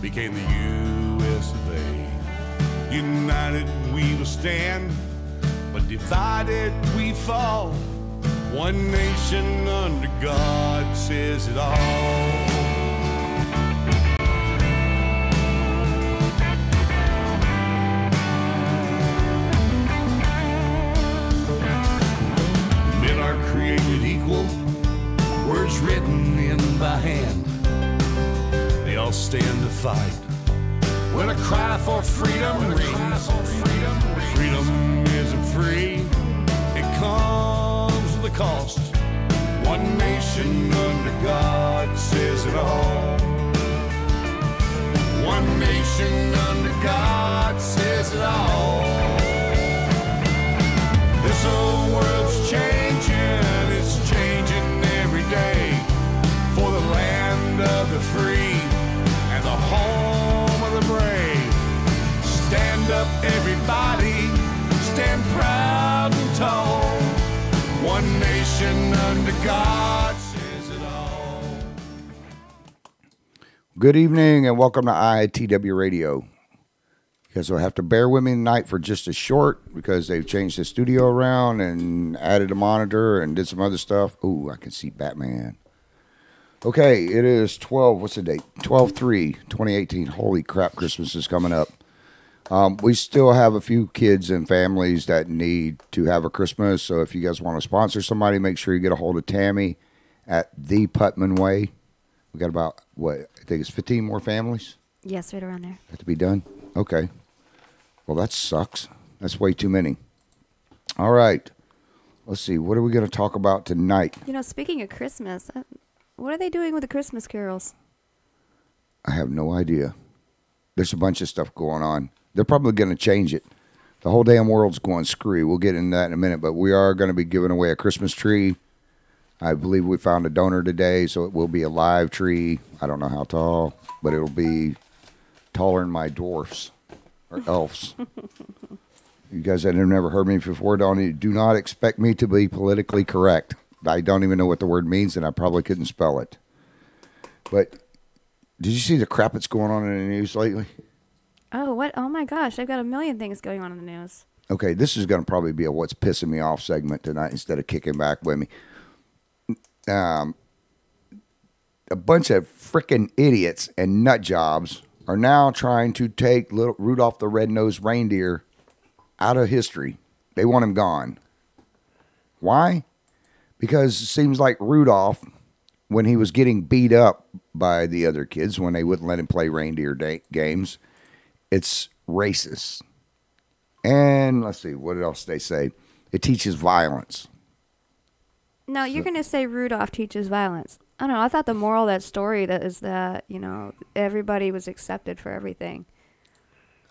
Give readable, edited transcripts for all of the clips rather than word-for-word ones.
became the U.S. of A. United we will stand, but divided we fall. One nation under God says it all. Men are created equal, words written in by hand. They all stand to fight when a cry for freedom rings. Freedom isn't free, it comes with a cost. One nation under God says it all. One nation under God says it all. This old world's changing, it's changing every day. For the land of the free and the home of the brave. Stand up everybody, stand proud and tall. One nation under God says it all. Good evening and welcome to ITW Radio. You guys will have to bear with me tonight for just a short because they've changed the studio around and added a monitor and did some other stuff. Ooh, I can see Batman. Okay, it is 12, what's the date? 12/3/2018. Holy crap, Christmas is coming up. We still have a few kids and families that need to have a Christmas, so if you guys want to sponsor somebody, make sure you get a hold of Tammy at The Putman Way. We got about, what, I think it's 15 more families? Yes, right around there. Have to be done? Okay. Well, that sucks. That's way too many. All right. Let's see. What are we going to talk about tonight? You know, speaking of Christmas, what are they doing with the Christmas carols? I have no idea. There's a bunch of stuff going on. They're probably going to change it. The whole damn world's going screwy. We'll get into that in a minute, but we are going to be giving away a Christmas tree. I believe we found a donor today, so it will be a live tree. I don't know how tall, but it'll be taller than my dwarfs or elves. You guys that have never heard me before, do not expect me to be politically correct. I don't even know what the word means, and I probably couldn't spell it. But did you see the crap that's going on in the news lately? Oh, what? Oh, my gosh. I've got a million things going on in the news. Okay, this is going to probably be a what's pissing me off segment tonight instead of kicking back with me. A bunch of freaking idiots and nut jobs are now trying to take little Rudolph the Red-Nosed Reindeer out of history. They want him gone. Why? Because it seems like Rudolph, when he was getting beat up by the other kids, when they wouldn't let him play reindeer games, it's racist. And let's see, what else they say? It teaches violence. No, you're going to say Rudolph teaches violence. I don't know. I thought the moral of that story is that, you know, everybody was accepted for everything.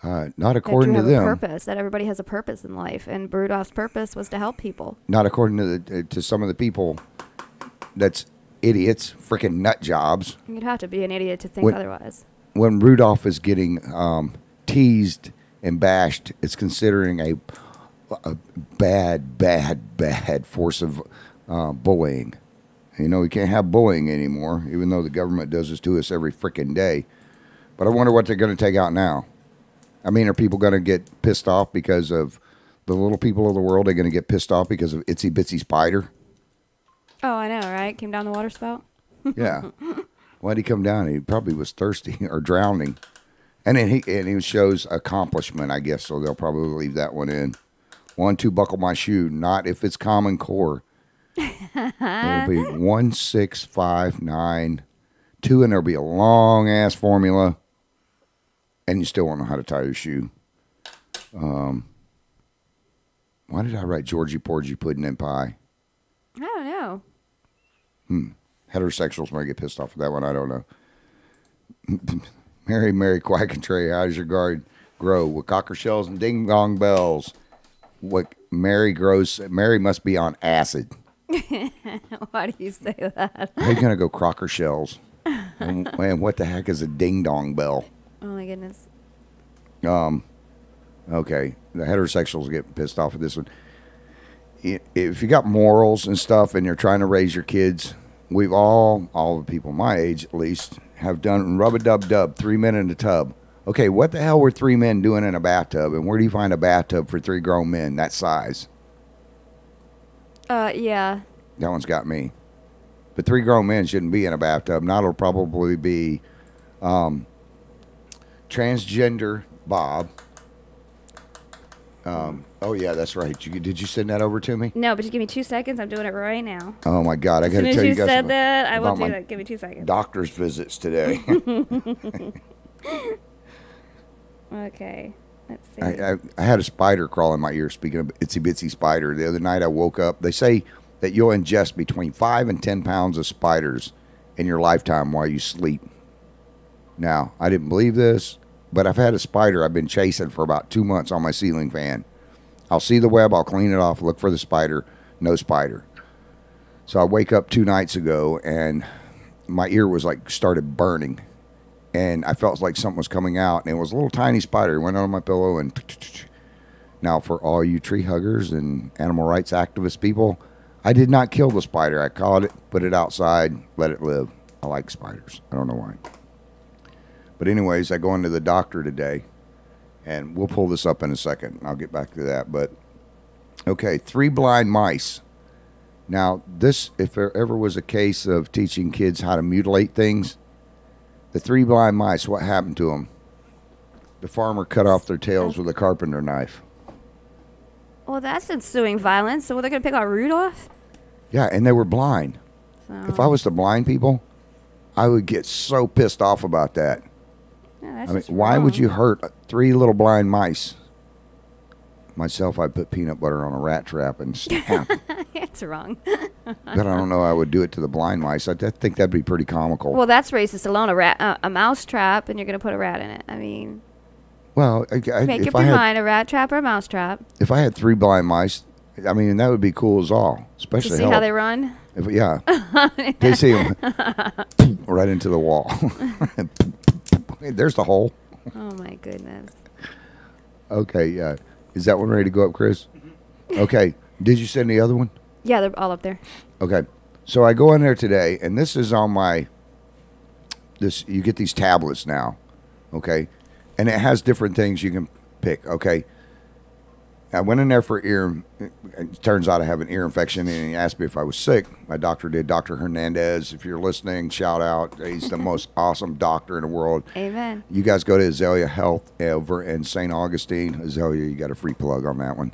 Not according to them. Purpose, that everybody has a purpose in life, and Rudolph's purpose was to help people. Not according to some of the people that's idiots, freaking nut jobs. You'd have to be an idiot to think otherwise. When Rudolph is getting teased and bashed, it's considering a bad force of bullying. You know, we can't have bullying anymore, even though the government does this to us every freaking day. But I wonder what they're going to take out now. I mean, are people going to get pissed off because of the little people of the world? Are going to get pissed off because of Itsy Bitsy Spider? Oh, I know, right? Came down the water spout? Yeah. Why'd he come down? He probably was thirsty or drowning. And then he shows accomplishment, I guess, so they'll probably leave that one in. 1, 2, buckle my shoe. Not if it's Common Core. It'll be 1, 6, 5, 9, 2, and there'll be a long-ass formula. And you still won't know how to tie your shoe. Why did I write Georgie Porgy Pudding and Pie? I don't know. Heterosexuals might get pissed off with that one. I don't know. Mary, quack and tray. How does your garden grow? With cocker shells and ding dong bells. What Mary grows? Mary must be on acid. Why do you say that? How are you gonna go crocker shells? And what the heck is a ding dong bell? Oh my goodness. Okay. The heterosexuals get pissed off at this one. If you got morals and stuff and you're trying to raise your kids, we've all the people my age at least, have done rub-a-dub-dub, 3 men in a tub. Okay, what the hell were 3 men doing in a bathtub? And where do you find a bathtub for 3 grown men that size? Yeah. That one's got me. But 3 grown men shouldn't be in a bathtub. Now it'll probably be transgender Bob. Oh, yeah, that's right. Did you send that over to me? No, but just give me 2 seconds. I'm doing it right now. Oh, my God. I got to As tell soon you as you guys said about, that, I will about do my that. Give me 2 seconds. doctor's visits today. Okay. Let's see. I had a spider crawl in my ear, speaking of itsy bitsy spider. The other night I woke up. They say that you'll ingest between 5 and 10 pounds of spiders in your lifetime while you sleep. Now, I didn't believe this, but I've had a spider I've been chasing for about 2 months on my ceiling fan. I'll see the web, I'll clean it off, look for the spider, no spider. So I wake up 2 nights ago and my ear was like started burning. And I felt like something was coming out, and it was a little tiny spider. It went on my pillow, and now for all you tree huggers and animal rights activist people, I did not kill the spider. I caught it, put it outside, let it live. I like spiders. I don't know why. But anyways, I go into the doctor today, and we'll pull this up in a second. I'll get back to that. But, okay, 3 blind mice. Now, this, if there ever was a case of teaching kids how to mutilate things, the 3 blind mice, what happened to them? The farmer cut off their tails with a carpenter knife. Well, that's ensuing violence. So, they're going to pick out Rudolph? Yeah, and they were blind. So, If I was the blind people, I would get so pissed off about that. yeah, that's I mean, just why would wrong. you hurt 3 little blind mice? Myself, I'd put peanut butter on a rat trap and snap. It's wrong. But I don't know I would do it to the blind mice. I think that'd be pretty comical. Well, that's racist alone. A mouse trap, and you're going to put a rat in it. I mean, Well, make if up I your had mind, a rat trap or a mouse trap. if I had 3 blind mice, I mean that would be cool as all. To Especially see how they run. Yeah, they see them right into the wall. There's the hole. Oh, my goodness. Okay, yeah. Is that one ready to go up, Chris? Okay. Did you send the other one? Yeah, they're all up there. Okay. So I go in there today, and this is on my. You get these tablets now, okay, and it has different things you can pick. Okay. I went in there for ear. It turns out I have an ear infection, and he asked me if I was sick. My doctor did. Dr. Hernandez, if you're listening, shout out. He's the most awesome doctor in the world. Amen. You guys go to Azalea Health over in St. Augustine. Azalea, you got a free plug on that one.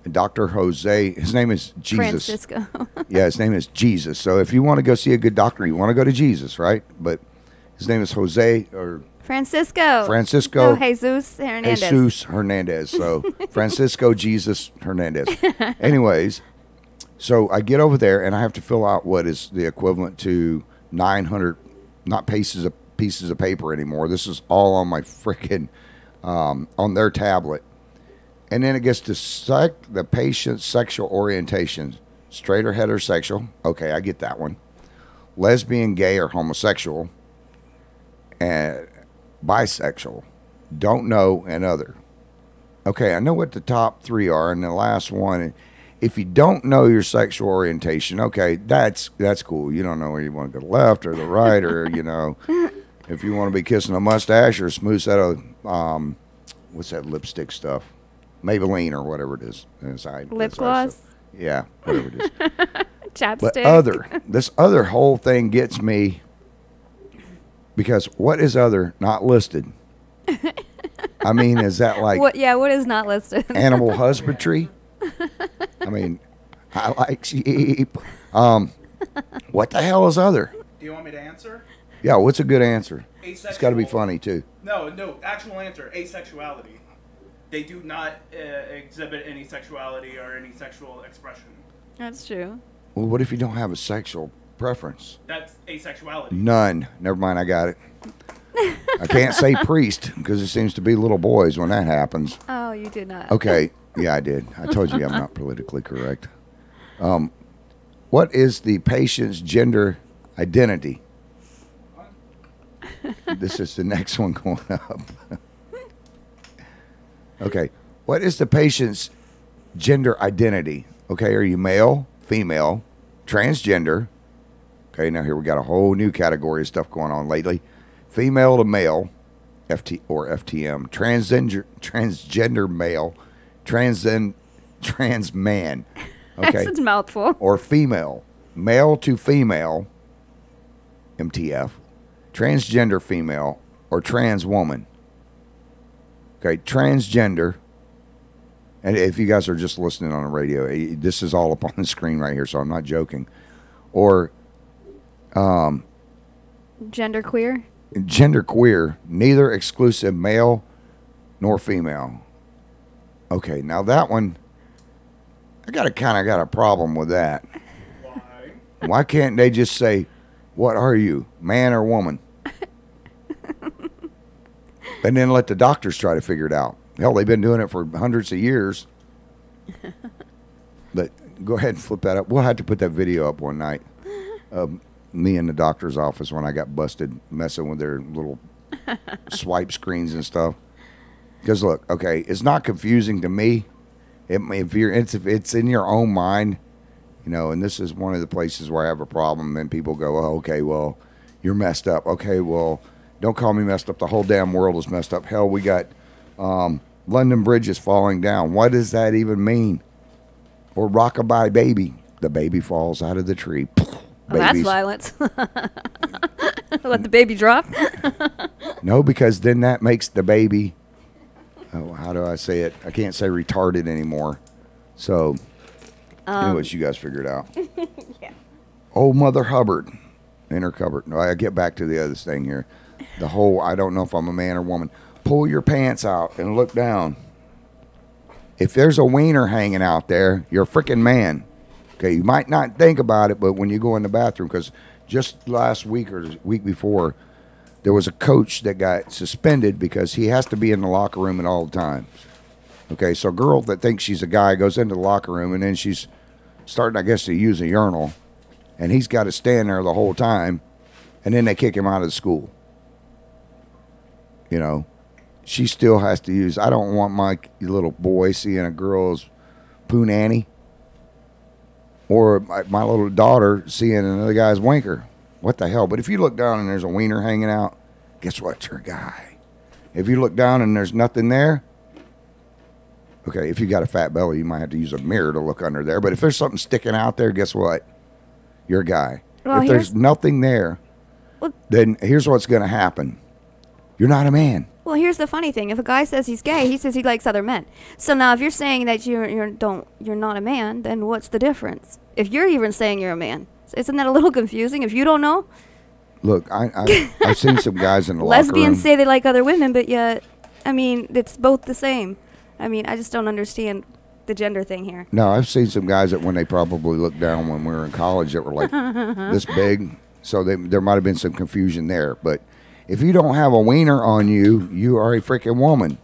And Dr. Jose, his name is Jesus. Francisco. Yeah, his name is Jesus. So if you want to go see a good doctor, you want to go to Jesus, right? But his name is Jose or Francisco. Francisco. No, Jesus Hernandez. Jesus Hernandez. So Francisco Jesus Hernandez. Anyways, so I get over there and I have to fill out what is the equivalent to 900, not pieces of paper anymore. This is all on my freaking on their tablet. And then it gets to the patient's sexual orientation. Straight or heterosexual. Okay, I get that one. Lesbian, gay, or homosexual. And bisexual. Don't know, and other. Okay, I know what the top 3 are. And the last one, if you don't know your sexual orientation, okay, that's cool. You don't know where you want to go, the left or the right, or, you know, if you want to be kissing a mustache or a smooth set of, what's that lipstick stuff? Maybelline or whatever it is. Lip gloss? Yeah, whatever it is. Chapstick. But this other whole thing gets me because what is other not listed? I mean, is that like What is not listed? animal husbandry? I mean, I like sheep. What the hell is other? Do you want me to answer? Yeah, what's a good answer? Asexual. It's got to be funny too. No, actual answer, asexuality. They do not exhibit any sexuality or any sexual expression. That's true. Well, what if you don't have a sexual preference? That's asexuality. None. Never mind, I got it. I can't say priest because it seems to be little boys when that happens. Oh, you did not. Okay. Yeah, I did. I told you I'm not politically correct. What is the patient's gender identity? This is the next one going up. Okay. What is the patient's gender identity? Okay. Are you male, female, transgender? Okay. Now here we got a whole new category of stuff going on lately. female to male, FTM, transgender male, trans man, okay, That's a mouthful. or female, male to female, MTF, transgender female, or trans woman. Okay, transgender. And if you guys are just listening on the radio, this is all up on the screen right here, so I'm not joking. Or Gender queer. gender queer, neither exclusive male nor female. Okay, now that one, I got a problem with that. Why? Why can't they just say, "What are you, man or woman?" And then let the doctors try to figure it out. Hell, they've been doing it for hundreds of years. But go ahead and flip that up. We'll have to put that video up one night of me in the doctor's office when I got busted messing with their little swipe screens and stuff. Because look, okay, it's not confusing to me. If it's in your own mind, you know, and this is one of the places where I have a problem. And people go, "Oh, okay, well, you're messed up." Okay, well, don't call me messed up. The whole damn world is messed up. Hell, we got London Bridge is falling down. What does that even mean? Or Rockabye Baby, the baby falls out of the tree. Oh, that's violence. Let the baby drop. No, because then that makes the baby, oh, how do I say it? I can't say retarded anymore. So, anyways, you guys figure it out. Yeah. Old Mother Hubbard in her cupboard. No, I get back to the other thing here. The whole, I don't know if I'm a man or woman. Pull your pants out and look down. If there's a wiener hanging out there, you're a freaking man. Okay, you might not think about it, but when you go in the bathroom, because just last week or the week before, there was a coach that got suspended because he has to be in the locker room at all times. Okay, so a girl that thinks she's a guy goes into the locker room, and then she's starting, I guess, to use a urinal, and he's got to stand there the whole time, and then they kick him out of the school. You know, she still has to use. I don't want my little boy seeing a girl's poonanny, or my little daughter seeing another guy's wanker. What the hell? But if you look down and there's a wiener hanging out, guess what? You're a guy. If you look down and there's nothing there, okay, if you got a fat belly, you might have to use a mirror to look under there. But if there's something sticking out there, guess what? You're a guy. Well, if there's nothing there, then here's what's going to happen. You're not a man. Well, here's the funny thing. If a guy says he's gay, he says he likes other men. So now if you're saying that you're not a man, then what's the difference? If you're even saying you're a man, isn't that a little confusing if you don't know? Look, I've seen some guys in the Lesbians locker room. say they like other women, but yet, I mean, it's both the same. I mean, I just don't understand the gender thing here. No, I've seen some guys that when they probably looked down when we were in college that were like this big. So there might have been some confusion there. But if you don't have a wiener on you, you are a freaking woman.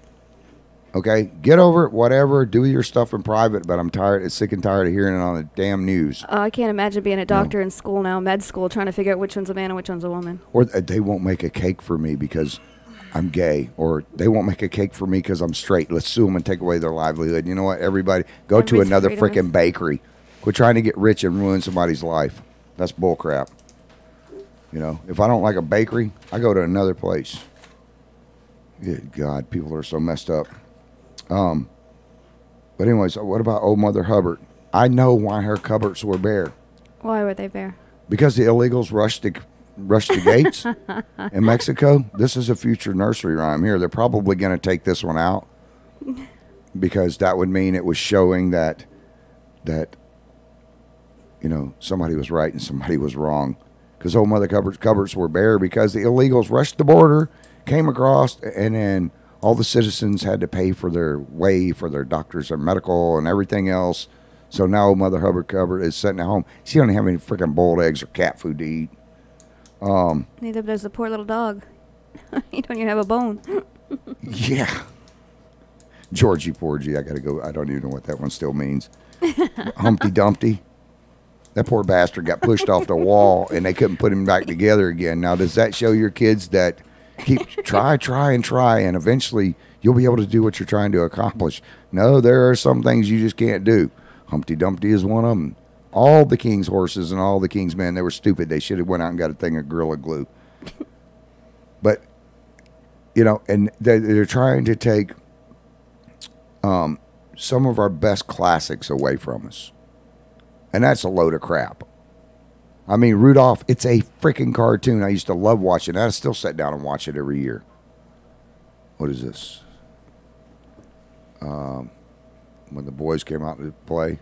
Okay? Get over it, whatever. Do your stuff in private. But I'm sick and tired of hearing it on the damn news. I can't imagine being a doctor in school now, med school, trying to figure out which one's a man and which one's a woman. Or they won't make a cake for me because I'm gay. Or they won't make a cake for me because I'm straight. Let's sue them and take away their livelihood. You know what? Everybody, go to Everybody's another freedom freaking is- bakery. Quit trying to get rich and ruin somebody's life. That's bullcrap. You know, if I don't like a bakery, I go to another place. Good God, people are so messed up. But anyways, what about old Mother Hubbard? I know why her cupboards were bare. Why were they bare? Because the illegals rushed the gates in Mexico. This is a future nursery rhyme here. They're probably going to take this one out because that would mean it was showing that you know, somebody was right and somebody was wrong. Because old Mother cupboards were bare because the illegals rushed the border, came across, and then all the citizens had to pay for their way for their doctors and medical and everything else. So now old Mother Hubbard cupboard is sitting at home. She don't have any freaking boiled eggs or cat food to eat. Neither does the poor little dog. You don't even have a bone. Yeah. Georgie Porgy, I gotta go. I don't even know what that one still means. Humpty Dumpty. That poor bastard got pushed off the wall and they couldn't put him back together again. Now, does that show your kids that try, and eventually you'll be able to do what you're trying to accomplish? No, there are some things you just can't do. Humpty Dumpty is one of them. All the king's horses and all the king's men, they were stupid. They should have went out and got a thing of Gorilla Glue. But You know, and they're trying to take some of our best classics away from us. And that's a load of crap. I mean, Rudolph, it's a freaking cartoon. I used to love watching it. I still sit down and watch it every year. What is this? When the boys came out to play.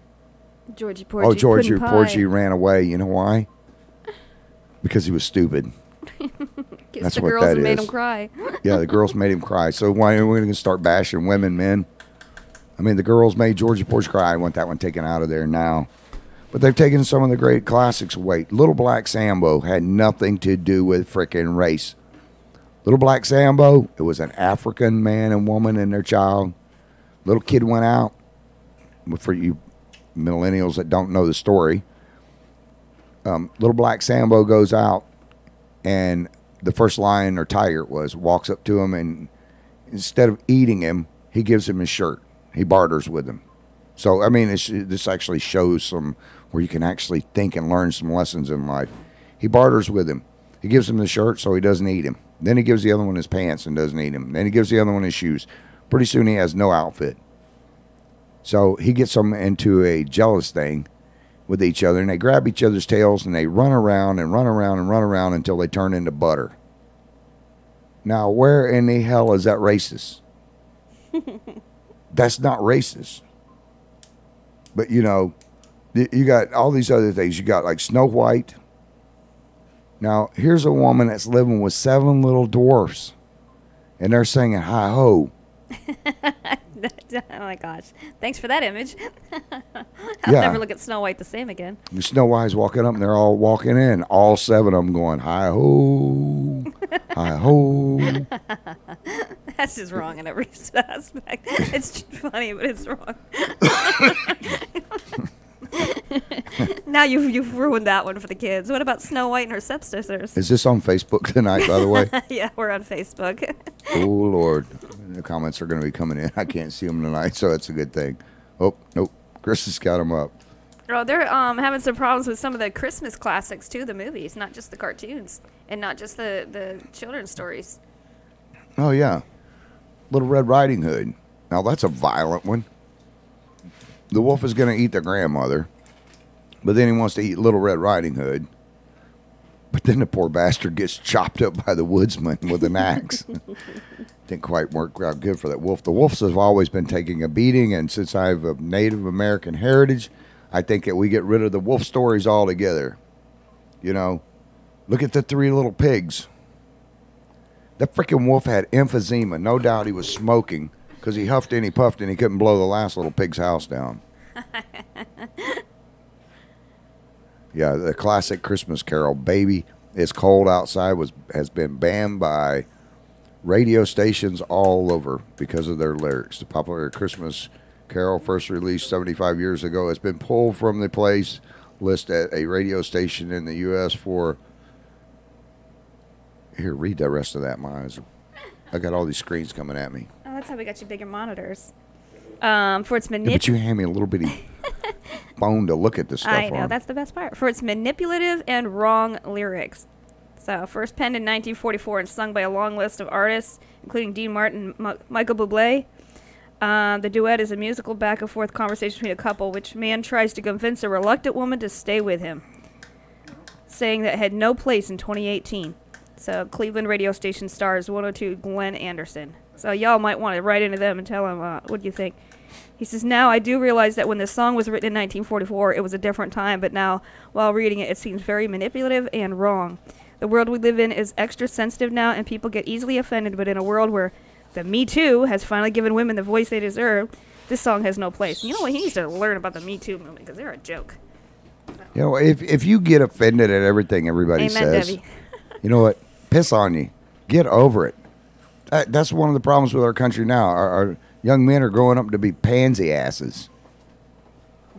Georgie Porgy. Oh, Georgie Puddin' Pie. Porgy ran away. You know why? Because he was stupid. It's That's the what girls that that made is. him cry. Yeah, the girls made him cry. So why are we going to start bashing women, men? I mean, the girls made Georgie Porgy cry. I want that one taken out of there now. But they've taken some of the great classics away. Little Black Sambo had nothing to do with frickin' race. Little Black Sambo, it was an African man and woman and their child. Little kid went out. For you millennials that don't know the story, Little Black Sambo goes out, and the first lion or tiger walks up to him, and instead of eating him, he gives him his shirt. He barters with him. So, I mean, this actually shows some where you can actually think and learn some lessons in life. He barters with him. He gives him the shirt so he doesn't eat him. Then he gives the other one his pants and doesn't eat him. Then he gives the other one his shoes. Pretty soon he has no outfit. So he gets them into a jealous thing with each other, and they grab each other's tails, and they run around and run around and run around until they turn into butter. Now, where in the hell is that racist? That's not racist. But, you know, you got all these other things. You got like Snow White. Now, here's a woman that's living with 7 little dwarfs, and they're singing hi-ho. Oh my gosh. Thanks for that image. I'll Yeah. never look at Snow White the same again. Snow White's walking up, and they're all walking in. All 7 of them going, hi-ho, hi-ho. That's just wrong in every aspect. It's just funny, but it's wrong. Now you've ruined that one for the kids. What about Snow White and her stepsisters? Is this on Facebook tonight, by the way? Yeah, we're on Facebook. Oh, Lord. The comments are going to be coming in. I can't see them tonight, so that's a good thing. Oh, nope. Chris has got them up. Oh, they're having some problems with some of the Christmas classics, too, the movies, not just the cartoons, and not just the children's stories. Oh, yeah. Little Red Riding Hood. Now, that's a violent one. The wolf is going to eat their grandmother, but then he wants to eat Little Red Riding Hood. But then the poor bastard gets chopped up by the woodsman with an axe. Didn't quite work out good for that wolf. The wolves have always been taking a beating, and since I have a Native American heritage, I think that we get rid of the wolf stories altogether. You know, look at the 3 little pigs. That freaking wolf had emphysema. No doubt he was smoking because he huffed and he puffed and he couldn't blow the last little pig's house down. Yeah, the classic Christmas carol, Baby It's Cold Outside, has been banned by radio stations all over because of their lyrics. The popular Christmas carol, first released 75 years ago, has been pulled from the place list at a radio station in the U.S. for... Here, read the rest of that, Miles. I got all these screens coming at me. Oh, that's how we got you bigger monitors. For its Yeah, but you hand me a little bitty phone to look at this stuff I know, on. that's the best part. For its manipulative and wrong lyrics. So, first penned in 1944 and sung by a long list of artists, including Dean Martin and Michael Bublé. The duet is a musical back-and-forth conversation between a couple, which man tries to convince a reluctant woman to stay with him, saying that it had no place in 2018. So, Cleveland radio station stars 102 Glenn Anderson. So, y'all might want to write into them and tell them, what do you think? He says, now I do realize that when this song was written in 1944, it was a different time, but now, while reading it, it seems very manipulative and wrong. The world we live in is extra sensitive now, and people get easily offended, but in a world where the Me Too has finally given women the voice they deserve, this song has no place. You know what? He needs to learn about the Me Too movement, because they're a joke. You know, if you get offended at everything everybody Amen, says, Debbie. you know what? Piss on you. Get over it. That's one of the problems with our country now. Our young men are growing up to be pansy asses.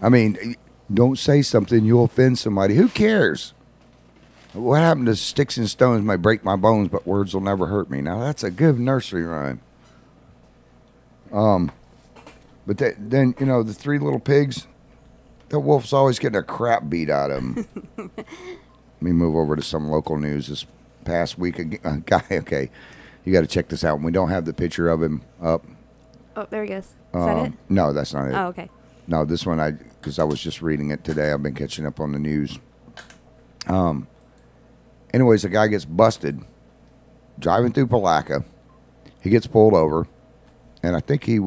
I mean, don't say something, you'll offend somebody. Who cares? What happened to sticks and stones might break my bones, but words will never hurt me. Now, that's a good nursery rhyme. But then, you know, the 3 little pigs, the wolf's always getting a crap beat out of him. Let me move over to some local news this past week. A guy, okay. You got to check this out. We don't have the picture of him up. Oh, there he goes. Is that it? No, that's not it. Oh, okay. No, this one because I was just reading it today. I've been catching up on the news. Anyways, the guy gets busted driving through Palatka. He gets pulled over, and I think he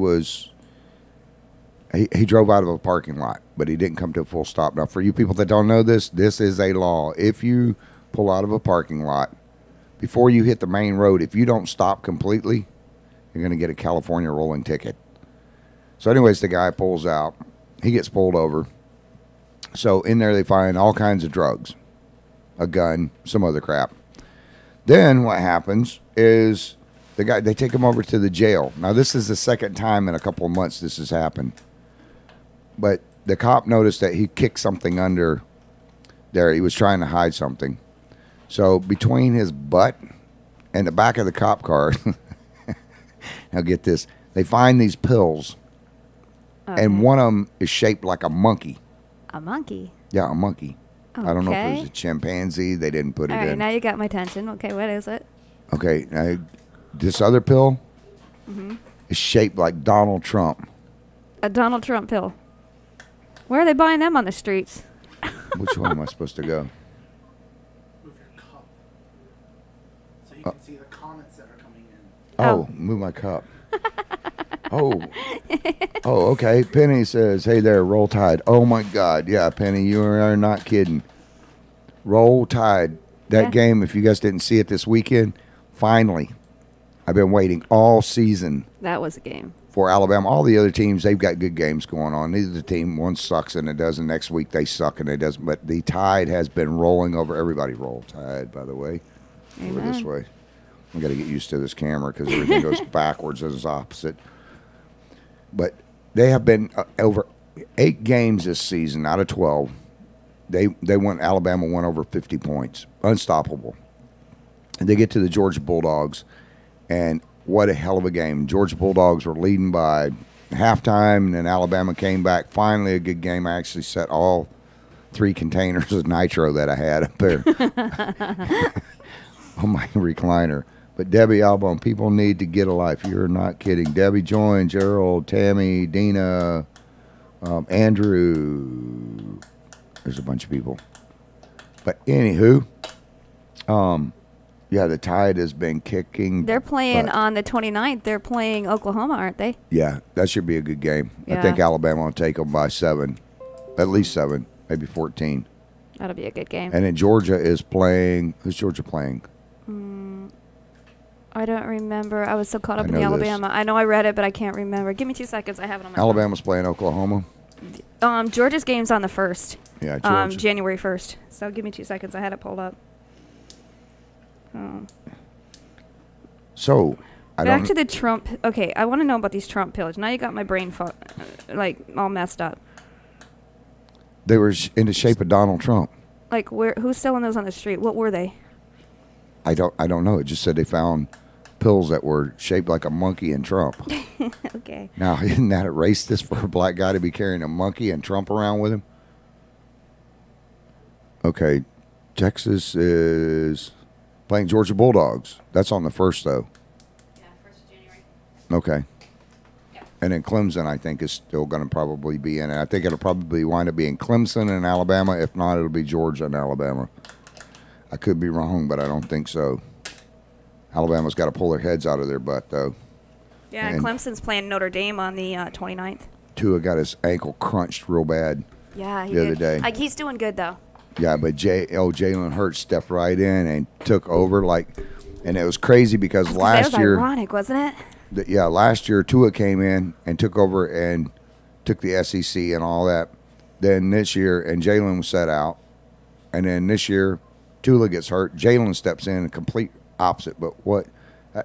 drove out of a parking lot, but he didn't come to a full stop. Now, for you people that don't know this is a law. If you pull out of a parking lot before you hit the main road, if you don't stop completely, you're going to get a California rolling ticket. So anyways, the guy pulls out. He gets pulled over. So in there they find all kinds of drugs, a gun, some other crap. Then what happens is they take him over to the jail. Now this is the second time in a couple of months this has happened. But the cop noticed that he kicked something under there. He was trying to hide something. So between his butt and the back of the cop car, now get this, they find these pills. And one of them is shaped like a monkey. A monkey? Yeah, a monkey. Okay. I don't know if it was a chimpanzee. They didn't put it All right, in. now you got my attention. Okay, what is it? Okay, now, this other pill is shaped like Donald Trump. A Donald Trump pill. Where are they buying them on the streets? Which one am I supposed to go? Move your cup so you can see the comments that are coming in. Oh, move my cup. Oh, okay. Penny says, hey there, Roll Tide. Oh, my God. Yeah, Penny, you are not kidding. Roll Tide. That game, if you guys didn't see it this weekend, finally, I've been waiting all season That was a game. for Alabama. All the other teams, they've got good games going on. Neither the team, one sucks and it doesn't. Next week, they suck and it doesn't. But the Tide has been rolling over everybody. Roll Tide, by the way. Over this way. I got to get used to this camera because everything goes backwards as opposite. But they have been over 8 games this season out of 12. Alabama won over 50 points. Unstoppable. And they get to the Georgia Bulldogs, and what a hell of a game. Georgia Bulldogs were leading by halftime, and then Alabama came back. Finally a good game. I actually set all 3 containers of nitro that I had up there on my recliner. But Debbie Albon, people need to get a life. You're not kidding. Debbie joined, Gerald, Tammy, Dina, Andrew. There's a bunch of people. But anywho, yeah, the Tide has been kicking. They're playing butt. on the 29th. They're playing Oklahoma, aren't they? Yeah, that should be a good game. I Yeah. think Alabama will take them by 7. At least 7, maybe 14. That'll be a good game. And then Georgia is playing. Who's Georgia playing? I don't remember. I was so caught up I in the know this. Alabama. I know I read it, but I can't remember. Give me 2 seconds. I have it on my Alabama's playing Oklahoma. phone. Georgia's game's on the 1st. Yeah, Georgia. January 1st. So give me 2 seconds. I had it pulled up. So, Back to the Trump. Okay, I want to know about these Trump pills. Now you got my brain like all messed up. They were in the shape of Donald Trump. Like who's selling those on the street? What were they? I don't know. It just said they found pills that were shaped like a monkey and Trump. Okay. Now, isn't that a racist for a black guy to be carrying a monkey and Trump around with him? Okay, Texas is playing Georgia Bulldogs. That's on the 1st, though. Yeah, 1st of January. Okay. And then Clemson, I think, is still going to probably be in it. I think it'll probably wind up being Clemson and Alabama. If not, it'll be Georgia and Alabama. I could be wrong, but I don't think so. Alabama's got to pull their heads out of their butt, though. Yeah, and Clemson's playing Notre Dame on the 29th. Tua got his ankle crunched real bad. Yeah, he The did. other day. Like, he's doing good, though. Yeah, but Jalen Hurts stepped right in and took over. And it was crazy because last that was year, ironic, wasn't it? last year Tua came in and took over and took the SEC and all that. Then this year, and Jalen was set out. And then this year, Tua gets hurt. Jalen steps in, a complete opposite. But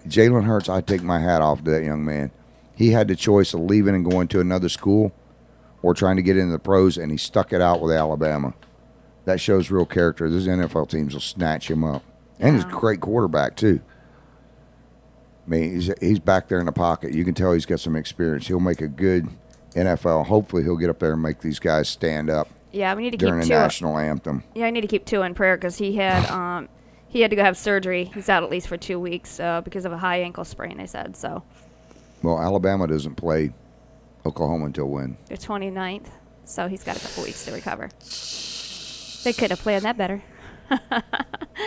Jalen Hurts, I take my hat off to that young man. He had the choice of leaving and going to another school or trying to get into the pros, and he stuck it out with Alabama. That shows real character. Those NFL teams will snatch him up. And he's a great quarterback, too. I mean, he's back there in the pocket. You can tell he's got some experience. He'll make a good NFL. Hopefully, he'll get up there and make these guys stand up Yeah, we need to during keep the Tua. national anthem. Yeah, I need to keep Tua in prayer because he had He had to go have surgery. He's out at least for 2 weeks because of a high ankle sprain, they said. So Well, Alabama doesn't play Oklahoma until when? the 29th. So he's got a couple weeks to recover. They could have planned that better.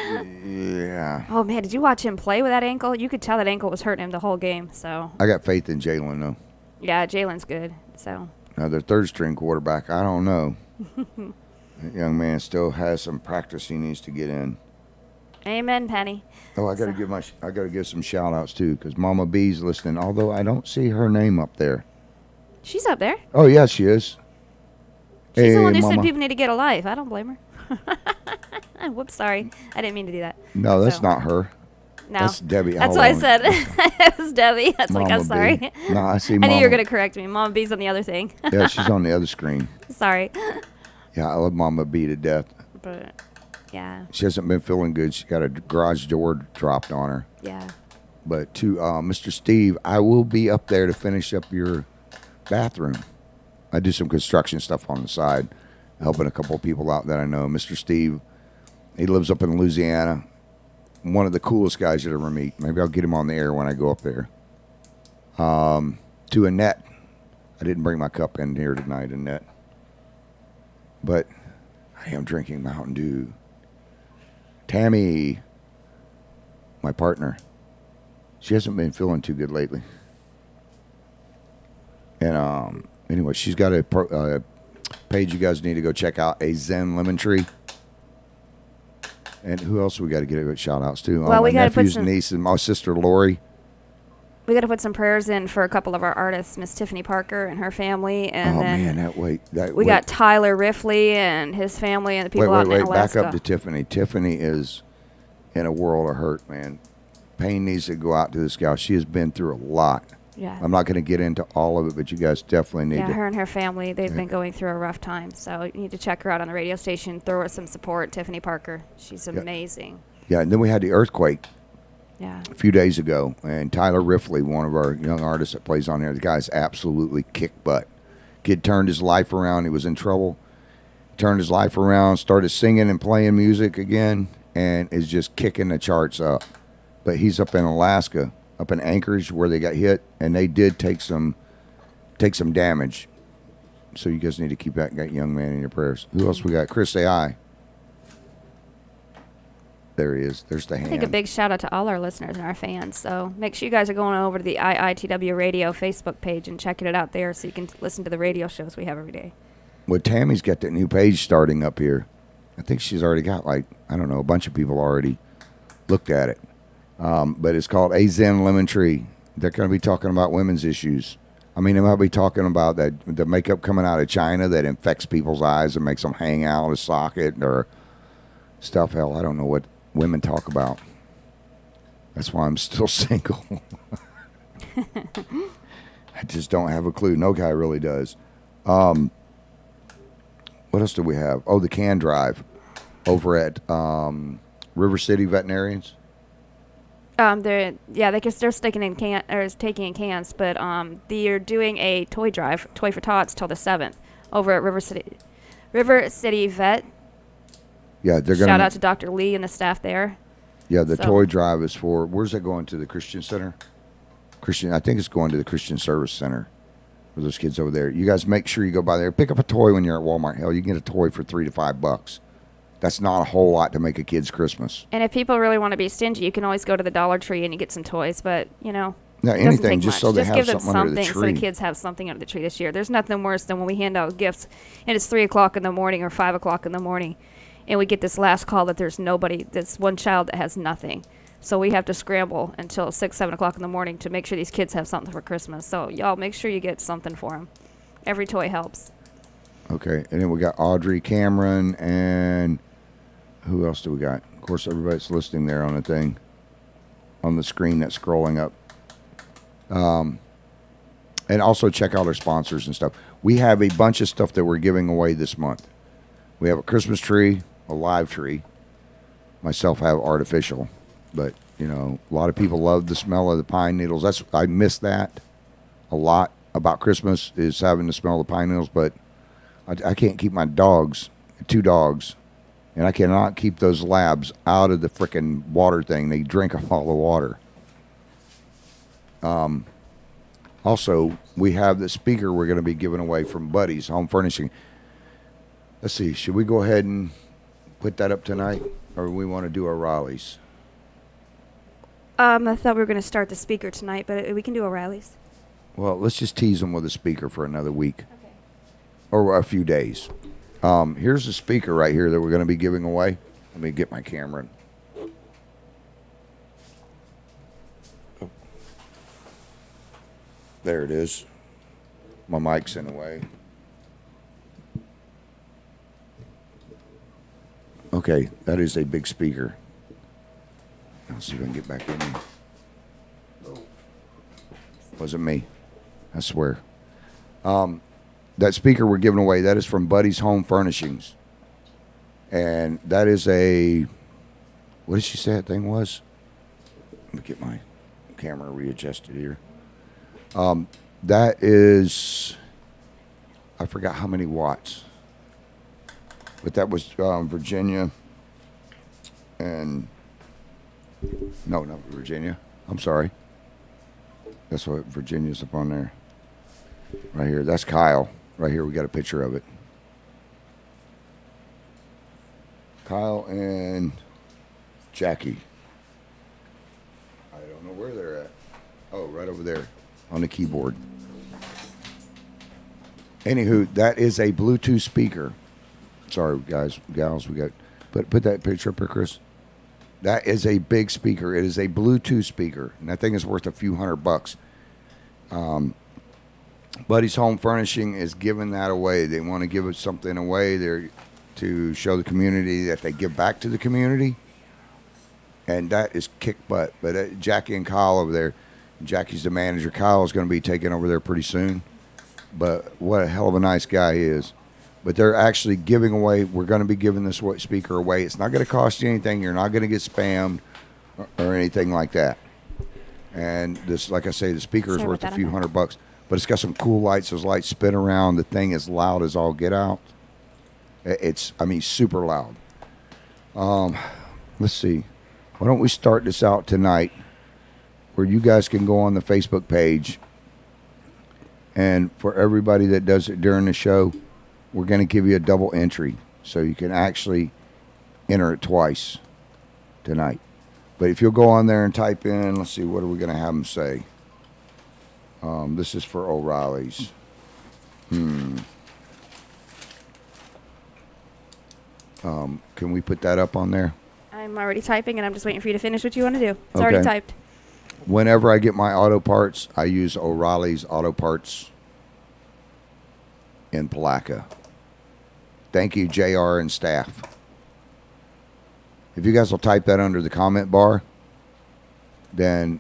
Yeah. Oh, man, did you watch him play with that ankle? You could tell that ankle was hurting him the whole game. So, I got faith in Jalen, though. yeah, Jalen's good. So, Now, their third-string quarterback, I don't know. That young man still has some practice he needs to get in. amen, Penny. Oh, I got to give some shout-outs, too, because Mama B's listening, although I don't see her name up there. She's up there. Oh, yeah, she is. She's the one who Mama. said people need to get a life. I don't blame her. Whoops, sorry. I didn't mean to do that. No, that's So, not her. No. That's Debbie. That's what I Howell. said. It was Debbie. That's like, Mama I'm sorry. B. No, I see I Mama. knew you were going to correct me. Mama B's on the other thing. Yeah, she's on the other screen. Sorry. Yeah, I love Mama B to death. But, yeah. She hasn't been feeling good. She got a garage door dropped on her. Yeah. But to Mr. Steve, I will be up there to finish up your bathroom. I do some construction stuff on the side, helping a couple of people out that I know. Mr. Steve, he lives up in Louisiana. One of the coolest guys you'll ever meet. Maybe I'll get him on the air when I go up there. To Annette. I didn't bring my cup in here tonight, Annette. But I am drinking Mountain Dew. Tammy, my partner, she hasn't been feeling too good lately. And anyway, she's got a page you guys need to go check out, A Zen Lemon Tree. And who else we got to get shout outs to? Well, we my gotta put nephews, some- niece, and my sister Lori. We got to put some prayers in for a couple of our artists, Miss Tiffany Parker and her family. And Oh then man, we got Tyler Riffley and his family and the people out in wait. Alaska. Back up to Tiffany. Tiffany is in a world of hurt, man. Pain needs to go out to this gal. She has been through a lot. Yeah. I'm not going to get into all of it, but you guys definitely need Yeah, to. her and her family, they've been going through a rough time. So you need to check her out on the radio station. Throw her some support, Tiffany Parker. She's amazing. Yeah, and then we had the earthquake Yeah. a few days ago, and Tyler Riffley, one of our young artists that plays on there, the guy's absolutely kicked butt. Kid turned his life around. He was in trouble. Turned his life around, started singing and playing music again, and is just kicking the charts up. But he's up in Alaska, up in Anchorage, where they got hit, and they did take some damage. So you guys need to keep that young man in your prayers. Who else we got? Chris AI. There he is. There's the I hand. think a big shout out to all our listeners and our fans. So make sure you guys are going over to the IITW Radio Facebook page and checking it out there so you can listen to the radio shows we have every day. Well, Tammy's got that new page starting up here. I think she's already got, like, I don't know, a bunch of people already looked at it. But it's called A Zen Lemon Tree. They're going to be talking about women's issues. I mean, they might be talking about that the makeup coming out of China that infects people's eyes and makes them hang out of a socket or stuff. Hell, I don't know what women talk about. That's why I'm still single. I just don't have a clue. No guy really does. What else do we have? Oh, the can drive over at River City Veterinarians. They're taking in cans, but they're doing a toy drive, Toy for Tots, till the 7th over at River City Vet. Yeah, they're gonna Shout out to Dr. Lee and the staff there. Yeah, the So- toy drive is for, where's that going to? The Christian Center? I think it's going to the Christian Service Center for those kids over there. You guys make sure you go by there. Pick up a toy when you're at Walmart. Hell, you can get a toy for $3 to $5. That's not a whole lot to make a kid's Christmas. And if people really want to be stingy, you can always go to the Dollar Tree and you get some toys. But, Yeah, it doesn't anything, take just much. so they Just have give them something under the something so tree. the kids have something under the tree this year. There's nothing worse than when we hand out gifts and it's 3 o'clock in the morning or 5 o'clock in the morning and we get this last call that there's nobody, there's one child that has nothing. So we have to scramble until 6, 7 o'clock in the morning to make sure these kids have something for Christmas. So y'all make sure you get something for them. Every toy helps. Okay, and then we got Audrey Cameron, and who else do we got? Of course, everybody's listening there on the thing, on the screen that's scrolling up. And also check out our sponsors and stuff. We have a bunch of stuff that we're giving away this month. We have a Christmas tree, a live tree. Myself have artificial, but a lot of people love the smell of the pine needles. I miss that a lot about Christmas, is having the smell of the pine needles, but I can't keep my dogs, 2 dogs, And I cannot keep those labs out of the frickin' water thing. They drink up all the water. Also, we have the speaker we're going to be giving away from Buddy's Home Furnishing. Let's see. Should we go ahead and put that up tonight? Or we want to do O'Reilly's? I thought we were going to start the speaker tonight, but we can do O'Reilly's. Well, let's just tease them with a speaker for another week. Okay. Or a few days. Here's the speaker right here that we're going to be giving away. Let me get my camera. Oh. There it is. My mic's in the way. Okay, that is a big speaker. Let's see if I can get back in here. Wasn't me. I swear. That speaker we're giving away, that is from Buddy's Home Furnishings. And that is a, what did she say that thing was? Let me get my camera readjusted here. That is, I forgot how many watts. But that was Virginia and, no, not Virginia. I'm sorry. That's what Virginia's up on there. Right here. That's Kyle. Right here, we got a picture of it. Kyle and Jackie. I don't know where they're at. Oh, right over there on the keyboard. Anywho, that is a Bluetooth speaker. Sorry, guys, gals, we got put that picture up here, Chris. That is a big speaker. It is a Bluetooth speaker, and that thing is worth a few $100. Buddy's Home Furnishing is giving that away. They want to give us something away there to show the community that they give back to the community, and that is kick butt. But Jackie and Kyle over there, Jackie's the manager. Kyle is going to be taking over there pretty soon. But what a hell of a nice guy he is. But they're actually giving away, we're going to be giving this speaker away. It's not going to cost you anything. You're not going to get spammed or anything like that. And this, like I say, the speaker is worth a few $100. But it's got some cool lights. Those lights spin around. The thing is loud as all get out. It's, I mean, super loud. Let's see. Why don't we start this out tonight where you guys can go on the Facebook page. And for everybody that does it during the show, we're going to give you a double entry. So you can actually enter it twice tonight. But if you'll go on there and type in, let's see, what are we going to have them say? This is for O'Reilly's. Can we put that up on there? I'm already typing, and I'm just waiting for you to finish what you want to do. It's already typed. Whenever I get my auto parts, I use O'Reilly's Auto Parts in Palaca. Thank you, JR and staff. If you guys will type that under the comment bar, then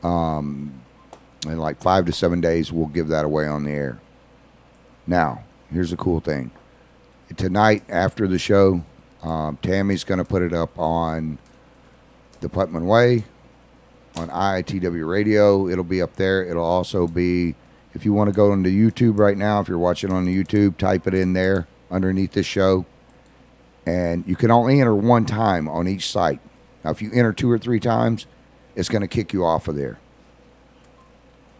in like 5 to 7 days, we'll give that away on the air. Now, here's the cool thing. Tonight, after the show, Tammy's going to put it up on the Putman Way, on IITW Radio. It'll be up there. It'll also be, if you want to go into YouTube right now, if you're watching on the YouTube, type it in there underneath this show. And you can only enter one time on each site. Now, if you enter 2 or 3 times, it's going to kick you off of there.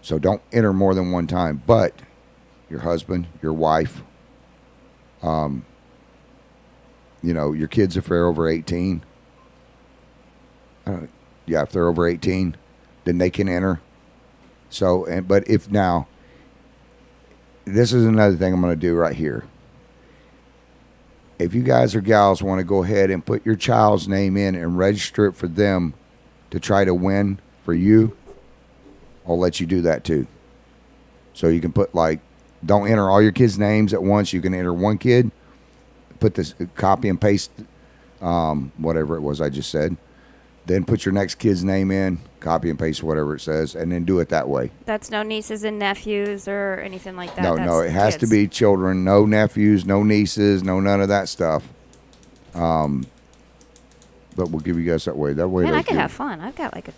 So don't enter more than one time. But your husband, your wife, you know, your kids, if they're over 18. Yeah, if they're over 18, then they can enter. So, but if now, this is another thing I'm going to do right here. If you guys or gals want to go ahead and put your child's name in and register it for them to try to win for you, I'll let you do that too. So you can put, like, don't enter all your kids' names at once. You can enter one kid, put this, copy and paste whatever it was I just said. Then put your next kid's name in, copy and paste whatever it says, and then do it that way. That's no nieces and nephews or anything like that. No, it has to be children. No nephews, no nieces, no none of that stuff. But we'll give you guys that way. That way, man, I can have fun. I've got like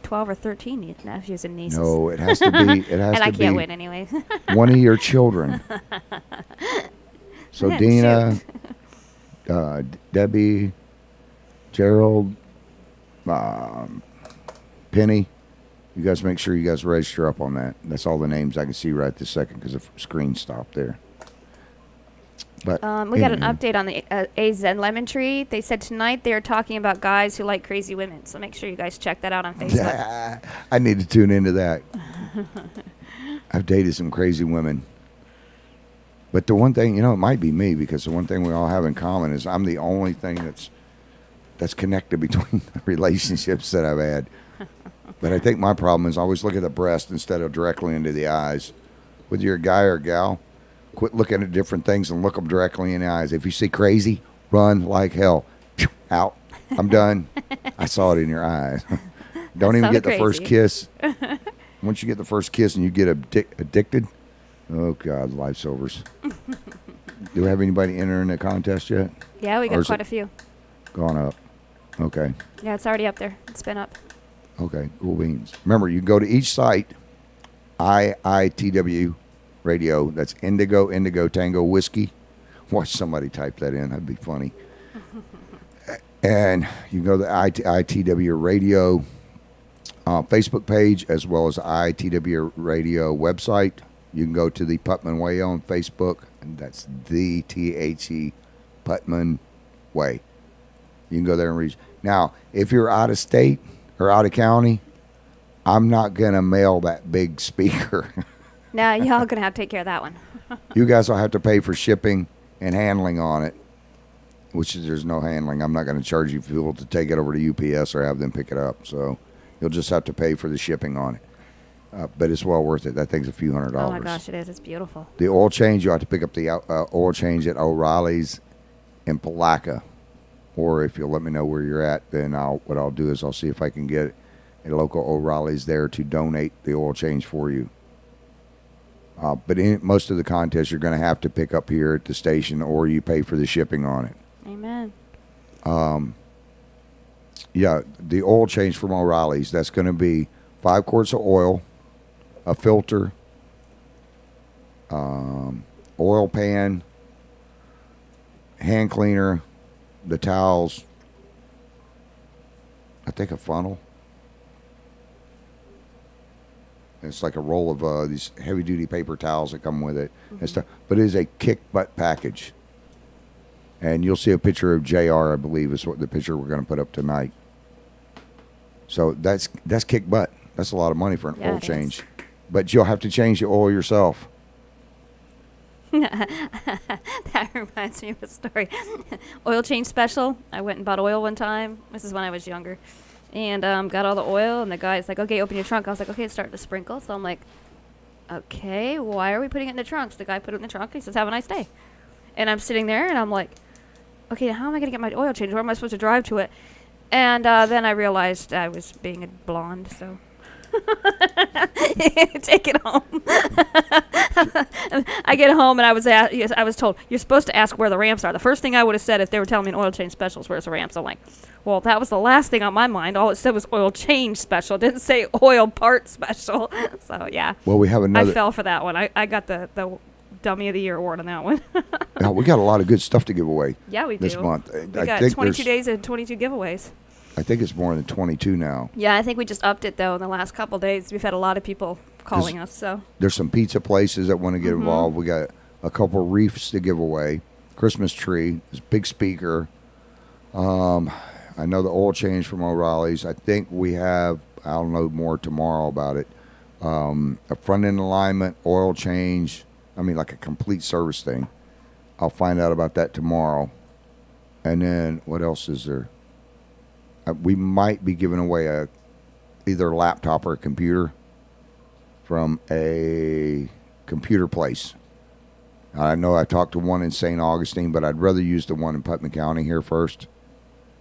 12 or 13 nephews and nieces. No, it has to be. It has and to I be can't win anyway. one of your children. So Man, Dina, Debbie, Gerald, Penny. You guys make sure you guys register up on that. That's all the names I can see right this second because the screen stopped there. But We got an update on the AZ Lemon Tree. They said tonight they are talking about guys who like crazy women. So make sure you guys check that out on Facebook. I need to tune into that. I've dated some crazy women. But the one thing, it might be me because the one thing we all have in common is I'm the only thing that's connected between the relationships that I've had. But I think my problem is I always look at the breast instead of directly into the eyes. Whether you're a guy or a gal, quit looking at different things and look them directly in the eyes. If you see crazy, run like hell. Out. I'm done. I saw it in your eyes. Don't even get the first kiss. Once you get the first kiss and you get addicted, oh, God, life's over. Do we have anybody entering the contest yet? Yeah, we got quite a few. Gone up. Okay. Yeah, it's already up there. It's been up. Okay, cool beans. Remember, you can go to each site, IITW Radio. That's Indigo Tango Whiskey. Watch somebody type that in. That'd be funny. And you can go to the IITW Radio Facebook page as well as the IITW Radio website. You can go to the Putman Way on Facebook, and that's the THE Putman Way. You can go there and reach. Now, if you're out of state or out of county, I'm not going to mail that big speaker. Nah, y'all going to have to take care of that one. You guys will have to pay for shipping and handling on it, which is there's no handling. I'm not going to charge you fuel to take it over to UPS or have them pick it up. So you'll just have to pay for the shipping on it. But it's well worth it. That thing's a few $100s. Oh, my gosh, it is. It's beautiful. The oil change, you have to pick up the oil change at O'Reilly's in Palatka. Or if you'll let me know where you're at, then what I'll do is I'll see if I can get a local O'Reilly's there to donate the oil change for you. But in most of the contests, you're going to have to pick up here at the station or you pay for the shipping on it. Amen. Yeah, the oil change from O'Reilly's, that's going to be 5 quarts of oil, a filter, oil pan, hand cleaner, the towels, I think a funnel. It's like a roll of these heavy-duty paper towels that come with it and stuff. But it is a kick butt package. And you'll see a picture of JR, I believe, is what the picture we're going to put up tonight. So that's kick butt. That's a lot of money for an oil change. But you'll have to change the oil yourself. That reminds me of a story. Oil change special. I went and bought oil one time. This is when I was younger. And got all the oil, and the guy's like, okay, open your trunk. I was like, okay, it's starting to sprinkle. So I'm like, okay, why are we putting it in the trunk? So the guy put it in the trunk. He says, have a nice day. And I'm sitting there, and I'm like, okay, how am I going to get my oil change? Where am I supposed to drive to it? And then I realized I was being a blonde, so... Take it home. I get home and I was told you're supposed to ask where the ramps are. The first thing I would have said if they were telling me an oil change special is where's the ramps. I'm like, well, that was the last thing on my mind. All it said was oil change special. It didn't say oil part special. So yeah. Well, we have another. I fell for that one. I got the Dummy of the Year award on that one. Now, we got a lot of good stuff to give away. Yeah, we do. This month. We got 22 days and 22 giveaways. I think it's more than 22 now. Yeah, I think we just upped it, though, in the last couple of days. We've had a lot of people calling us. So there's some pizza places that want to get involved. We got a couple reefs to give away. Christmas tree. This big speaker. I know the oil change from O'Reilly's. I think we have, I'll know more tomorrow about it. A front end alignment, oil change. I mean, like a complete service thing. I'll find out about that tomorrow. And then what else is there? We might be giving away either a laptop or a computer from a computer place. I know I talked to one in St. Augustine, but I'd rather use the one in Putnam County here first.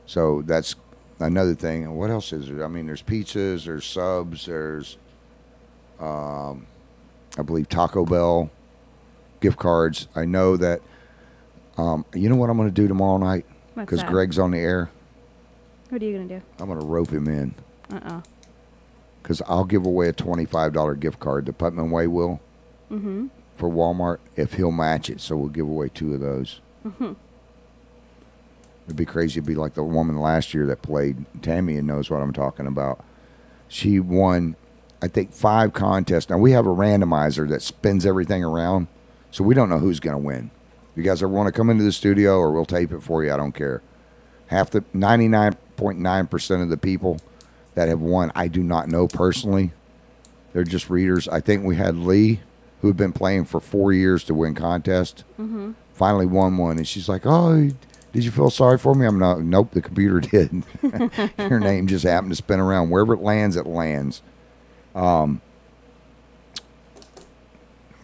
So that's another thing. What else is there? I mean, there's pizzas, there's subs, there's, I believe, Taco Bell gift cards. I know that, you know what I'm going to do tomorrow night? Because Greg's on the air. What are you going to do? I'm going to rope him in. Because I'll give away a $25 gift card. The Putman Way will. For Walmart if he'll match it. So we'll give away 2 of those. It'd be crazy to be like the woman last year that played Tammy and knows what I'm talking about. She won, I think, 5 contests. Now, we have a randomizer that spins everything around, so we don't know who's going to win. If you guys ever want to come into the studio, or we'll tape it for you, I don't care. 99.9% of the people that have won, I do not know personally. They're just readers. I think we had Lee, who had been playing for 4 years to win contest, finally won one, and she's like, "Oh, did you feel sorry for me?" I'm not. Nope, the computer did. Your name just happened to spin around. Wherever it lands, it lands. Man,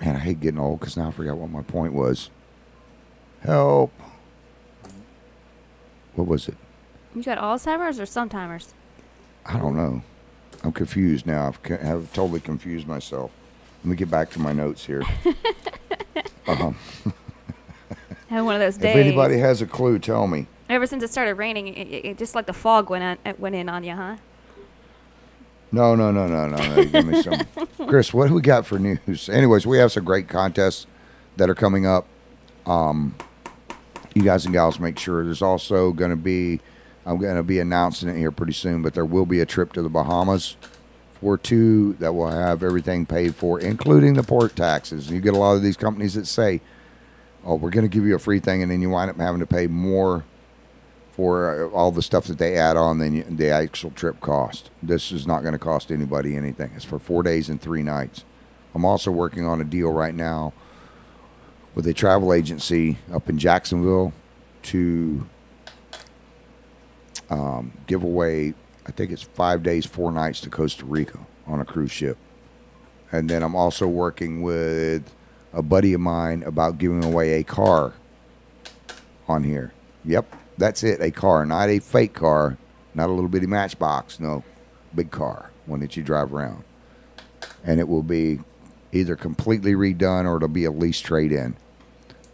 I hate getting old because now I forgot what my point was. Help. What was it? You got Alzheimer's or sometimers? I don't know. I'm confused now. I've totally confused myself. Let me get back to my notes here. Had one of those days. If anybody has a clue, tell me. Ever since it started raining, it just like the fog went in on you, huh? No. Give me some. Chris, what do we got for news? Anyways, we have some great contests that are coming up. You guys and gals make sure. There's also going to be, I'm going to be announcing it here pretty soon, but there will be a trip to the Bahamas for 2 that will have everything paid for, including the port taxes. And you get a lot of these companies that say, "Oh, we're going to give you a free thing," and then you wind up having to pay more for all the stuff that they add on than the actual trip cost. This is not going to cost anybody anything. It's for 4 days and 3 nights. I'm also working on a deal right now with a travel agency up in Jacksonville to give away, I think it's 5 days, 4 nights to Costa Rica on a cruise ship. And then I'm also working with a buddy of mine about giving away a car on here. Yep, that's it, a car, not a fake car, not a little bitty Matchbox, no, big car, one that you drive around. And it will be either completely redone or it'll be a lease trade-in.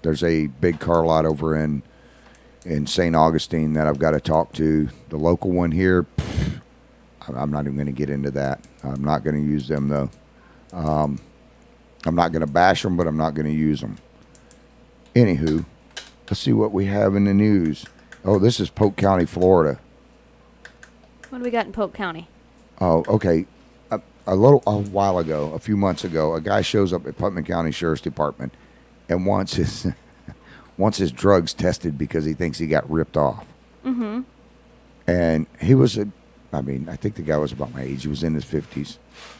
There's a big car lot over in St. Augustine that I've got to talk to. The local one here, I'm not even going to get into that. I'm not going to use them, though. I'm not going to bash them, but I'm not going to use them. Anywho, let's see what we have in the news. Oh, this is Polk County, Florida. What do we got in Polk County? Oh, okay. A while ago, a few months ago, a guy shows up at Putnam County Sheriff's Department and wants his drugs tested because he thinks he got ripped off. Mm-hmm. And he was I think the guy was about my age. He was in his 50s.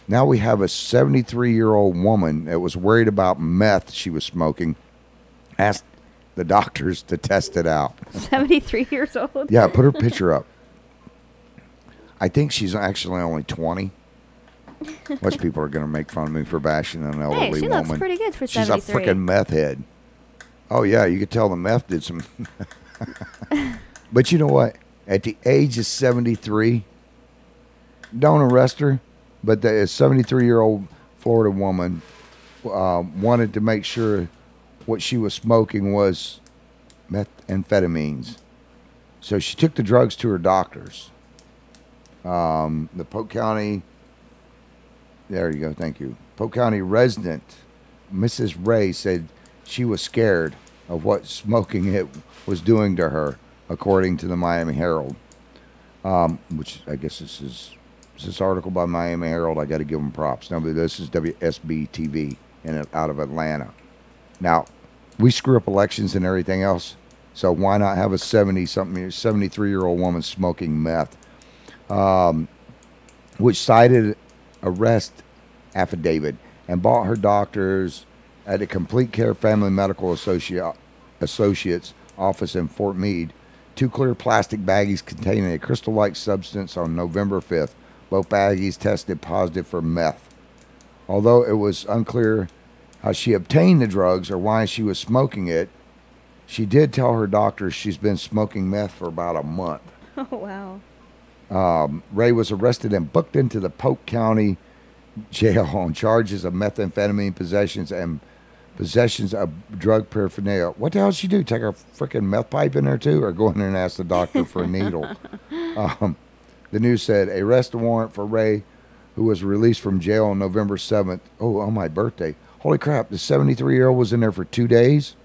Now we have a 73-year-old woman that was worried about meth she was smoking, asked the doctors to test it out. 73 years old? Yeah, put her picture up. I think she's actually only 20. Most people are going to make fun of me for bashing an elderly woman. Hey, she looks pretty good for 73. She's a freaking meth head. Oh, yeah, you could tell the meth did some. But you know what? At the age of 73, don't arrest her. But the 73-year-old Florida woman wanted to make sure what she was smoking was methamphetamines. So she took the drugs to her doctors. The Polk County, there you go, thank you. Polk County resident, Mrs. Ray, said she was scared of what smoking it was doing to her, according to the Miami Herald. Which I guess this article by Miami Herald, I got to give them props. Now, this is WSB TV out of Atlanta. Now, we screw up elections and everything else, so why not have a 73-year-old woman smoking meth? Which cited arrest affidavit and bought her doctors at a Complete Care Family Medical Associates office in Fort Meade 2 clear plastic baggies containing a crystal-like substance on November 5th. Both baggies tested positive for meth. Although it was unclear how she obtained the drugs or why she was smoking it, she did tell her doctor she's been smoking meth for about a month. Oh, wow. Ray was arrested and booked into the Polk County Jail on charges of methamphetamine possessions and possessions of drug paraphernalia. What the hell did she do? Take a freaking meth pipe in there too, or go in there and ask the doctor for a needle? The news said a arrest warrant for Ray, who was released from jail on November 7th. Oh, on my birthday. Holy crap, the 73-year-old was in there for 2 days?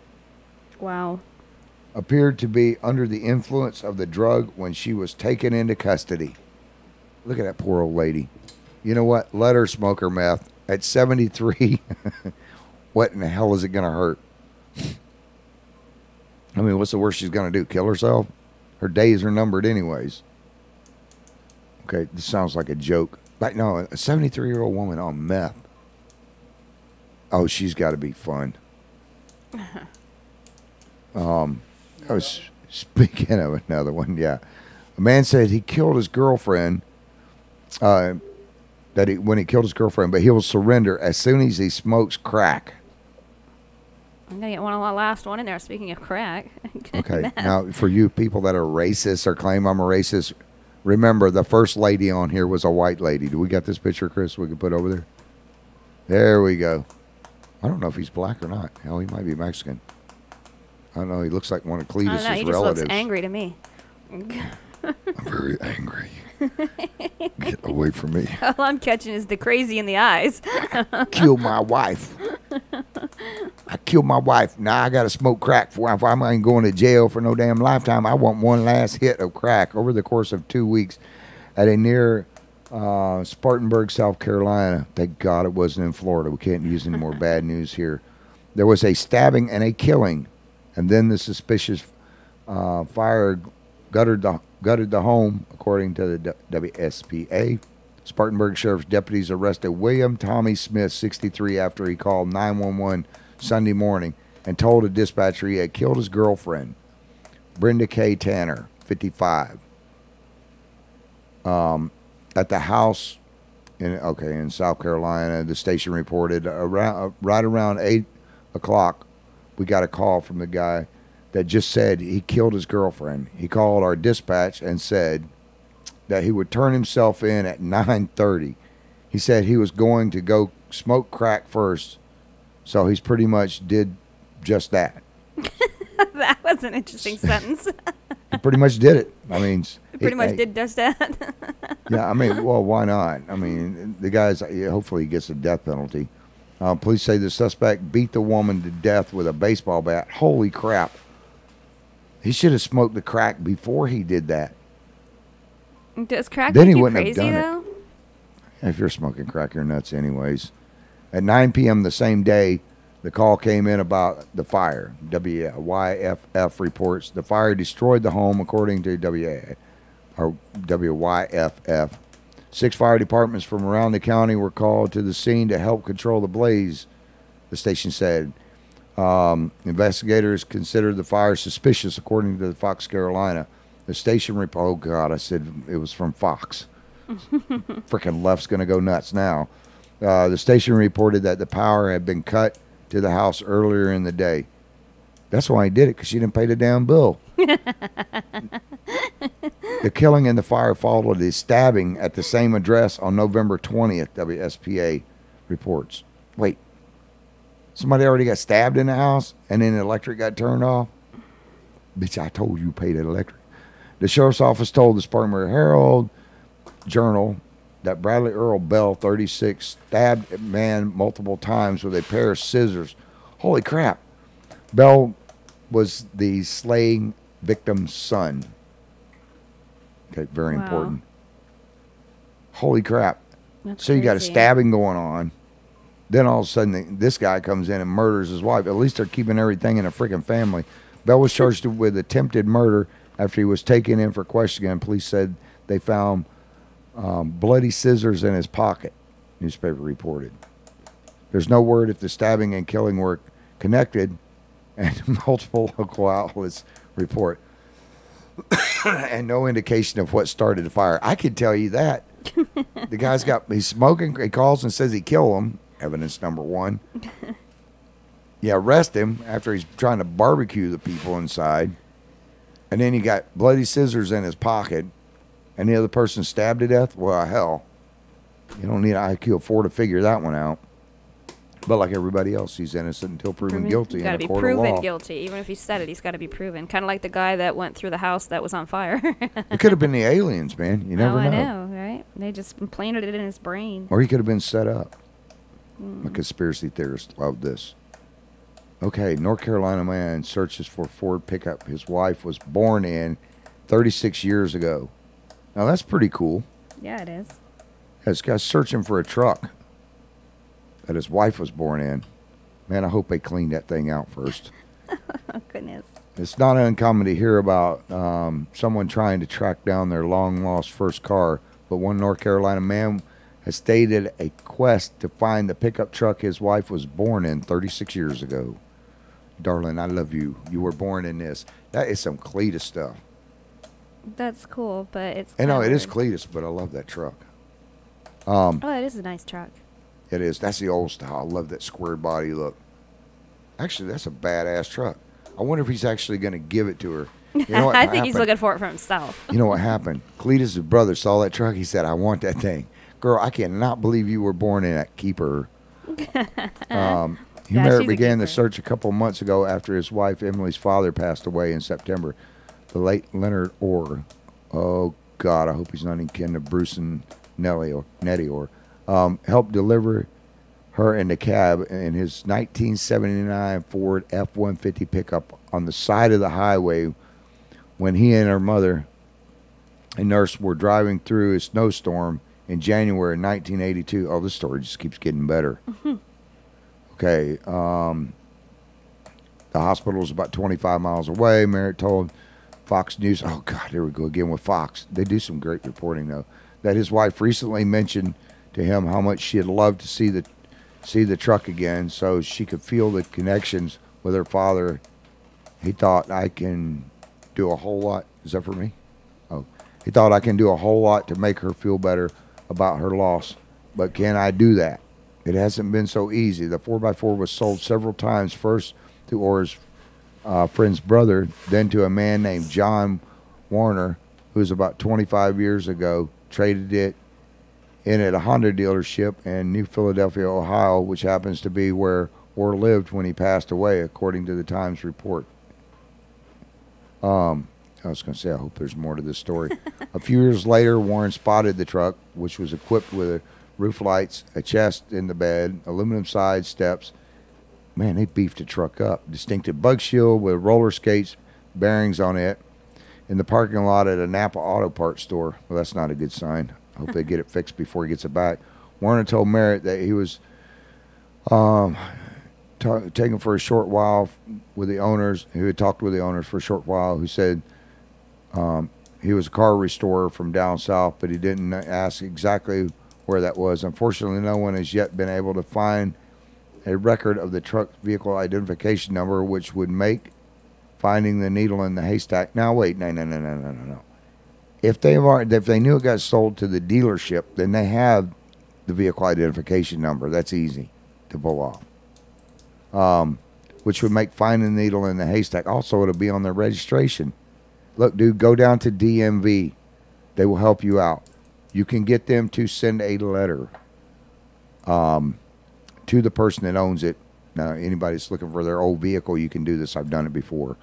Wow. appeared to be under the influence of the drug when she was taken into custody. Look at that poor old lady. You know what? Let her smoke her meth. At 73, what in the hell is it going to hurt? I mean, what's the worst she's going to do? Kill herself? Her days are numbered anyways. Okay, this sounds like a joke. Like, no, a 73-year-old woman on meth. Oh, she's got to be fun. I was speaking of another one. Yeah, a man said he killed his girlfriend. When he killed his girlfriend, but he will surrender as soon as he smokes crack. I'm gonna get one last one in there. Speaking of crack. Okay, now for you people that are racist or claim I'm a racist, remember the first lady on here was a white lady. Do we got this picture, Chris? We can put over there. There we go. I don't know if he's black or not. Hell, he might be Mexican. I don't know. He looks like one of Cletus's relatives. He just looks angry to me. I'm very angry. Get away from me. All I'm catching is the crazy in the eyes. Kill my wife. I killed my wife. Now I got to smoke crack. If I'm ain't going to jail for no damn lifetime, I want one last hit of crack over the course of 2 weeks at a near Spartanburg, South Carolina. Thank God it wasn't in Florida. We can't use any more bad news here. There was a stabbing and a killing, and then the suspicious fire gutted the home, according to the WSPA. Spartanburg Sheriff's deputies arrested William Tommy Smith, 63, after he called 911 Sunday morning and told a dispatcher he had killed his girlfriend, Brenda K. Tanner, 55, at the house in South Carolina. The station reported right around 8 o'clock, we got a call from the guy that just said he killed his girlfriend. He called our dispatch and said that he would turn himself in at 9:30. He said he was going to go smoke crack first, so he's pretty much did just that. That was an interesting sentence. He pretty much did it. I mean, he pretty much did just that. Yeah, I mean, well, why not? I mean, the guy's hopefully he gets a death penalty. Police say the suspect beat the woman to death with a baseball bat. Holy crap. He should have smoked the crack before he did that. Does crack then make he you wouldn't crazy, have done though? It. If you're smoking crack, you're nuts anyways. At 9 p.m. the same day, the call came in about the fire. WYFF reports the fire destroyed the home, according to WYFF. 6 fire departments from around the county were called to the scene to help control the blaze, the station said. Investigators considered the fire suspicious, according to the Fox Carolina. The station oh God, I said it was from Fox. Freaking left's going to go nuts now. The station reported that the power had been cut to the house earlier in the day. That's why he did it, because she didn't pay the damn bill. The killing and the fire followed the stabbing at the same address on November 20th, WSPA reports. Wait. Somebody already got stabbed in the house, and then the electric got turned off? Bitch, I told you pay that electric. The sheriff's office told the Spartanburg Herald Journal that Bradley Earl Bell, 36, stabbed a man multiple times with a pair of scissors. Holy crap. Bell was the slaying victim's son. Okay, very important. Holy crap. That's so you got a crazy. stabbing going on. Then all of a sudden, this guy comes in and murders his wife. At least they're keeping everything in a freaking family. Bell was charged with attempted murder after he was taken in for questioning. And police said they found bloody scissors in his pocket, newspaper reported. There's no word if the stabbing and killing were connected, and multiple local outlets report. And no indication of what started the fire. I can tell you that. The guy's he's smoking. He calls and says he killed him. Evidence number 1. You arrest him after he's trying to barbecue the people inside. And then you got bloody scissors in his pocket. And the other person stabbed to death? Well, hell. You don't need an IQ of 4 to figure that one out. But like everybody else, he's innocent until proven guilty in a He's got to be court of law. proven guilty. Even if he said it, he's got to be proven. Kind of like the guy that went through the house that was on fire. It could have been the aliens, man. You never I know. know, right? They just implanted it in his brain. Or he could have been set up. A conspiracy theorist love this. Okay, North Carolina man searches for Ford pickup his wife was born in 36 years ago. Now that's pretty cool. Yeah, it is. This guy's searching for a truck that his wife was born in. Man, I hope they cleaned that thing out first. Oh, goodness. It's not uncommon to hear about someone trying to track down their long-lost first car, but one North Carolina man has stated a quest to find the pickup truck his wife was born in 36 years ago. Darling, I love you. You were born in this. That is some Cletus stuff. That's cool, but it's. I know it is covered. Cletus, but I love that truck. Oh, it is a nice truck. It is. That's the old style. I love that squared body look. Actually, that's a badass truck. I wonder if he's actually going to give it to her. You know what I think he's happened? looking for it for himself. You know what happened? Cletus' brother saw that truck. He said, I want that thing. Girl, I cannot believe you were born in that. Keep her. Yeah, Merritt she's a began the keeper. search a couple of months ago after his wife Emily's father passed away in September. The late Leonard Orr. Oh, God, I hope he's not in kin to Bruce and Nettie Orr. Helped deliver her in the cab in his 1979 Ford F-150 pickup on the side of the highway when he and her mother and nurse were driving through a snowstorm in January 1982. Oh, this story just keeps getting better. Okay. The hospital is about 25 miles away. Merritt told Fox News, oh, God, here we go again with Fox. They do some great reporting, though, that his wife recently mentioned to him how much she'd love to see the truck again so she could feel the connections with her father. He thought, I can do a whole lot. Is that for me? Oh. He thought, I can do a whole lot to make her feel better about her loss. But can I do that? It hasn't been so easy. The 4x4 was sold several times, first to Orr's friend's brother, then to a man named John Warner, who was about 25 years ago, traded it in at a Honda dealership in New Philadelphia, Ohio, which happens to be where Orr lived when he passed away, according to the Times report. I was going to say, I hope there's more to this story. A few years later, Warren spotted the truck, which was equipped with roof lights, a chest in the bed, aluminum side steps. Man, they beefed the truck up. Distinctive bug shield with roller skates, bearings on it, in the parking lot at a Napa Auto Parts store. Well, that's not a good sign. I hope they get it fixed before he gets it back. Warner told Merritt that he was taken for a short while with the owners, who had talked with the owners for a short while, who said he was a car restorer from down south, but he didn't ask exactly where that was. Unfortunately, no one has yet been able to find a record of the truck vehicle identification number, which would make finding the needle in the haystack. Now, wait, no. If they knew it got sold to the dealership, then they have the vehicle identification number. That's easy to pull off. Which would make finding the needle in the haystack. Also, it'll be on their registration. Look, dude, go down to DMV. They will help you out. You can get them to send a letter to the person that owns it. Now, anybody that's looking for their old vehicle, you can do this. I've done it before.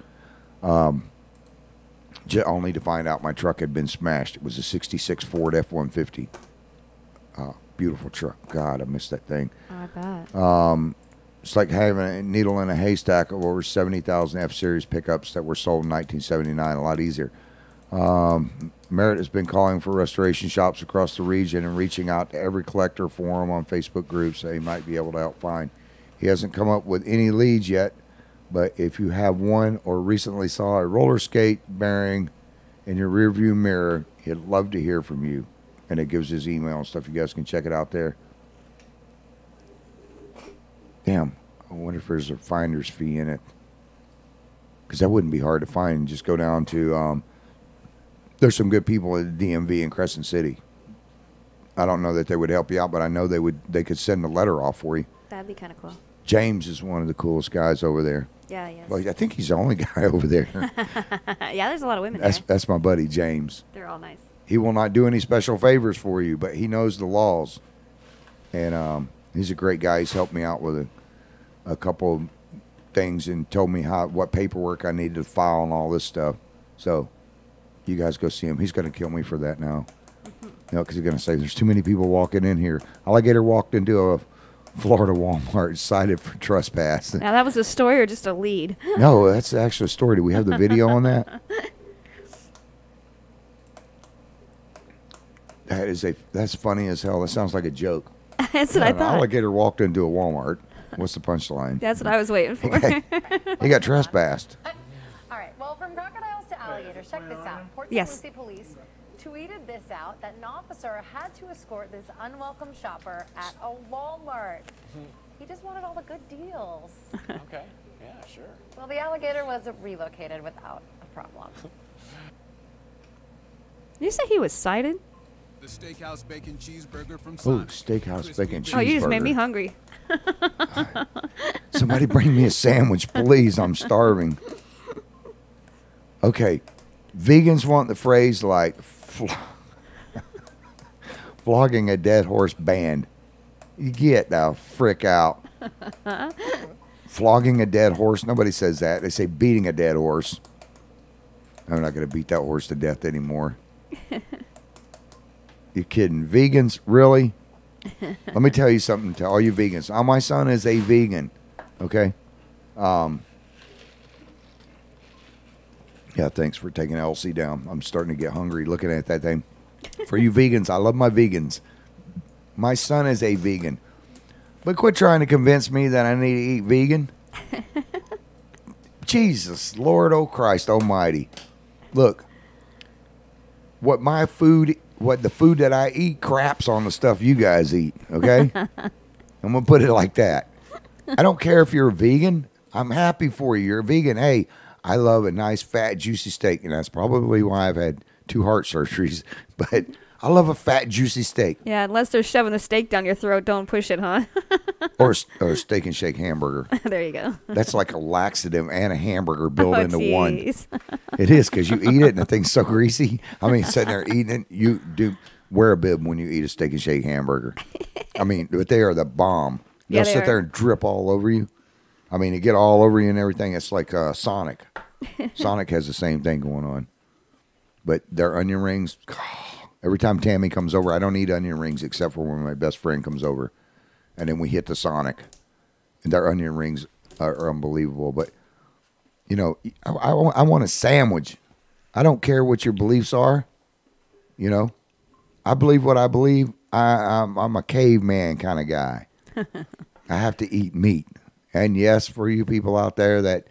Only to find out my truck had been smashed. It was a 66 Ford F-150. Beautiful truck. God, I missed that thing. I bet. It's like having a needle in a haystack of over 70,000 F-Series pickups that were sold in 1979. A lot easier. Merritt has been calling for restoration shops across the region and reaching out to every collector forum on Facebook groups that he might be able to help find. He hasn't come up with any leads yet, but if you have one or recently saw a roller skate bearing in your rearview mirror, he'd love to hear from you. And it gives his email and stuff. You guys can check it out there. Damn, I wonder if there's a finder's fee in it. Because that wouldn't be hard to find. Just go down to, there's some good people at the DMV in Crescent City. I don't know that they would help you out, but I know they could send a letter off for you. That'd be kind of cool. James is one of the coolest guys over there. Yeah, yes. Well, I think he's the only guy over there. Yeah, there's a lot of women there. That's my buddy, James. They're all nice. He will not do any special favors for you, but he knows the laws. And he's a great guy. He's helped me out with a couple of things and told me what paperwork I needed to file and all this stuff. So you guys go see him. He's going to kill me for that now. You know, because he's going to say, there's too many people walking in here. Alligator walked into a Florida Walmart cited for trespass. Now, that was a story or just a lead? No, that's the actual story. Do we have the video on that? That's funny as hell. That sounds like a joke. That's what I An thought. alligator walked into a Walmart. What's the punchline? That's what I was waiting for. He got trespassed. All right, well, from crocodiles to alligators, check this out. Port St. Yes. Lucie police tweeted this out, that an officer had to escort this unwelcome shopper at a Walmart. He just wanted all the good deals. Okay, yeah, sure. Well, the alligator was relocated without a problem. Did you say he was cited? The Steakhouse Bacon Cheeseburger from Oh, Sonic. Steakhouse Bacon Cheeseburger. Oh, you just made me hungry. Somebody bring me a sandwich, please. I'm starving. Okay. Vegans want the phrase like flogging a dead horse banned. You get the frick out. Flogging a dead horse. Nobody says that. They say beating a dead horse. I'm not going to beat that horse to death anymore. You kidding? Vegans? Really? Let me tell you something to all you vegans. My son is a vegan. Okay? Yeah, thanks for taking LC down. I'm starting to get hungry looking at that thing. For you vegans, I love my vegans. My son is a vegan. But quit trying to convince me that I need to eat vegan. Jesus, Lord, oh Christ almighty. Look, what the food that I eat craps on the stuff you guys eat, okay? I'm going to put it like that. I don't care if you're a vegan. I'm happy for you. You're a vegan. Hey, I love a nice, fat, juicy steak, and that's probably why I've had 2 heart surgeries. But I love a fat, juicy steak. Yeah, unless they're shoving the steak down your throat, don't push it, huh? Or a steak and shake hamburger. There you go. That's like a laxative and a hamburger built Oh, into one. jeez. It is, because you eat it and the thing's so greasy. I mean, sitting there eating it, you do wear a bib when you eat a steak and shake hamburger. I mean, but they are the bomb. They'll Yeah, they sit there are. and drip all over you. I mean, they get all over you and everything. It's like Sonic. Sonic has the same thing going on. But their onion rings, every time Tammy comes over, I don't eat onion rings except for when my best friend comes over. And then we hit the Sonic. And their onion rings are unbelievable. But, you know, I want a sandwich. I don't care what your beliefs are. You know, I believe what I believe. I'm a caveman kind of guy. I have to eat meat. And yes, for you people out there that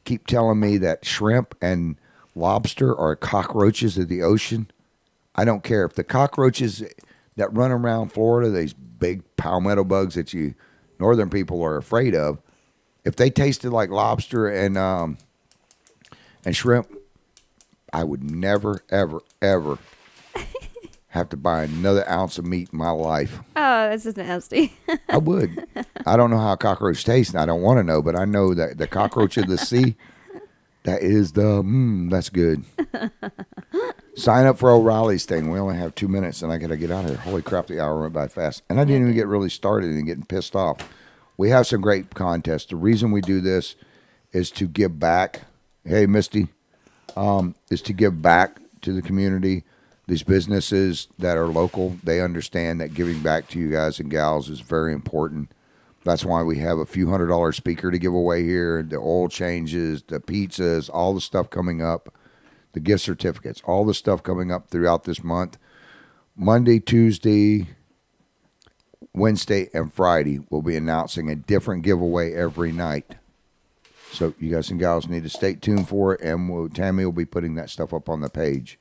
keep telling me that shrimp and lobster are cockroaches of the ocean, I don't care. If the cockroaches that run around Florida, these big palmetto bugs that you northern people are afraid of, if they tasted like lobster and shrimp, I would never, ever, ever have to buy another ounce of meat in my life. Oh, that's just nasty. I would. I don't know how a cockroach tastes, and I don't want to know, but I know that the cockroach of the sea, that is that's good. Sign up for O'Reilly's thing. We only have 2 minutes, and I got to get out of here. Holy crap, the hour went by fast. And I didn't even get really started and getting pissed off. We have some great contests. The reason we do this is to give back. Hey, Misty, is to give back to the community. These businesses that are local, they understand that giving back to you guys and gals is very important. That's why we have a few $100 speaker to give away here, the oil changes, the pizzas, all the stuff coming up, the gift certificates, all the stuff coming up throughout this month. Monday, Tuesday, Wednesday, and Friday, we'll be announcing a different giveaway every night. So you guys and gals need to stay tuned for it, and Tammy will be putting that stuff up on the page.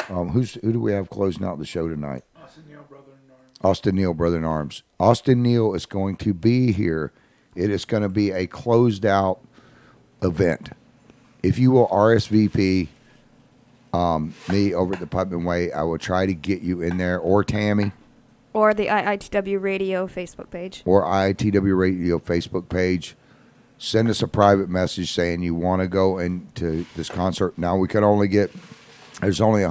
Who do we have closing out the show tonight? Austin Neal, Brother in Arms. Austin Neal, Brother in Arms. Austin Neal is going to be here. It is going to be a closed out event. If you will RSVP me over at the Putman Way, I will try to get you in there, or Tammy. Or the IITW Radio Facebook page. Or IITW Radio Facebook page. Send us a private message saying you want to go into this concert. Now we can only get, there's only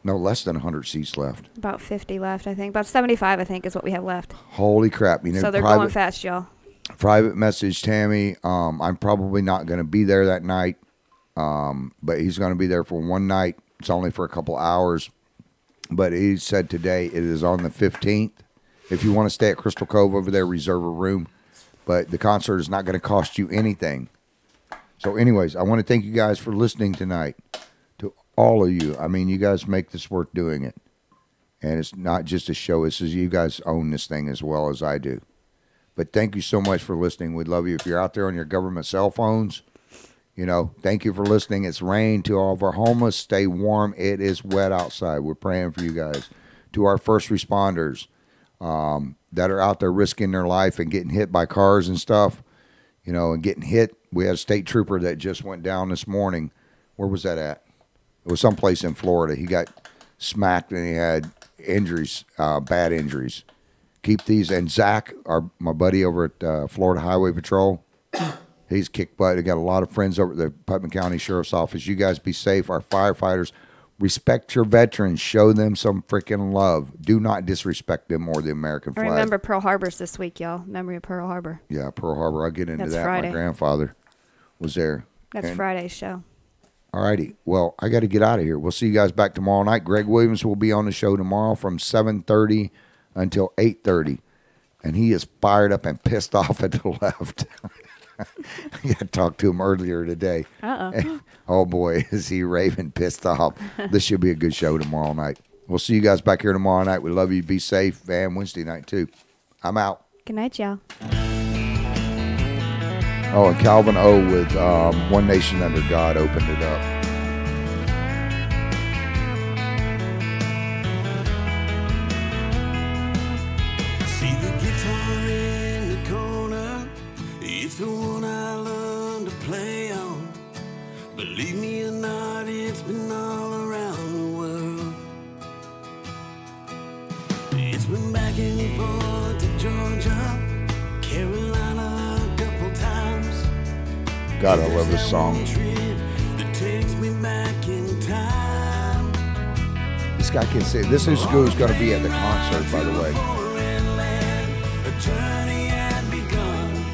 less than 100 seats left. About 50 left, I think. About 75, I think, is what we have left. Holy crap. You know, So they're going fast, y'all. Private message Tammy. I'm probably not going to be there that night. But he's going to be there for one night. It's only for a couple hours. But he said today it is on the 15th. If you want to stay at Crystal Cove over there, reserve a room. But the concert is not going to cost you anything. So anyways, I want to thank you guys for listening tonight. To all of you. I mean, you guys make this worth doing it. And it's not just a show. It's just you guys own this thing as well as I do. But thank you so much for listening. We love you. If you're out there on your government cell phones, you know, thank you for listening. It's rain. To all of our homeless, stay warm. It is wet outside. We're praying for you guys. To our first responders that are out there risking their life and getting hit by cars and stuff, you know, and getting hit. We had a state trooper that just went down this morning. Where was that at? It was someplace in Florida. He got smacked and he had injuries, bad injuries. Keep these. And Zach, my buddy over at Florida Highway Patrol, he's kicked butt. They got a lot of friends over at the Putnam County Sheriff's Office. You guys be safe. Our firefighters, respect your veterans. Show them some freaking love. Do not disrespect them or the American flag. Remember Pearl Harbor's this week, y'all. Memory of Pearl Harbor. Yeah, Pearl Harbor. I'll get into That's that. Friday. My grandfather was there. That's And- Friday's show. All righty. Well, I got to get out of here. We'll see you guys back tomorrow night. Greg Williams will be on the show tomorrow from 7:30 until 8:30. And he is fired up and pissed off at the left. I talked to him earlier today. Uh-oh. Oh, boy, is he raving pissed off. This should be a good show tomorrow night. We'll see you guys back here tomorrow night. We love you. Be safe. And Wednesday night, too. I'm out. Good night, y'all. Oh, and Calvin O with One Nation Under God opened it up. See the guitar in the corner. It's the one I learned to play on. Believe me or not, it's been all around the world. It's been back and forth to Georgia, Carolina a couple times. God, I love this song. That takes me back in time. This guy can say, this is who's going to be at the concert, by the way. A journey had begun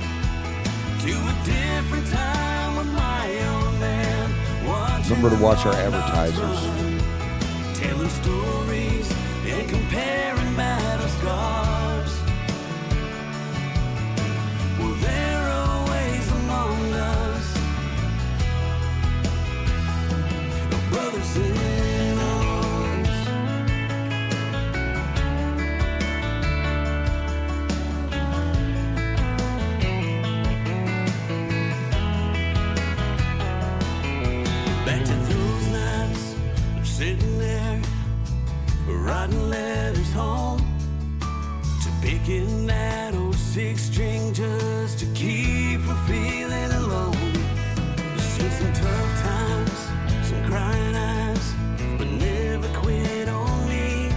to a different time with my old man. Remember to watch our advertisers. Telling stories and comparing battle scars. Well, they're always among us. Brothers in arms. Back to those nights, they're sitting there, writing letters home, to picking that old 6-string just to keep from feeling alone. Seen some tough times, some crying eyes, but never quit on me.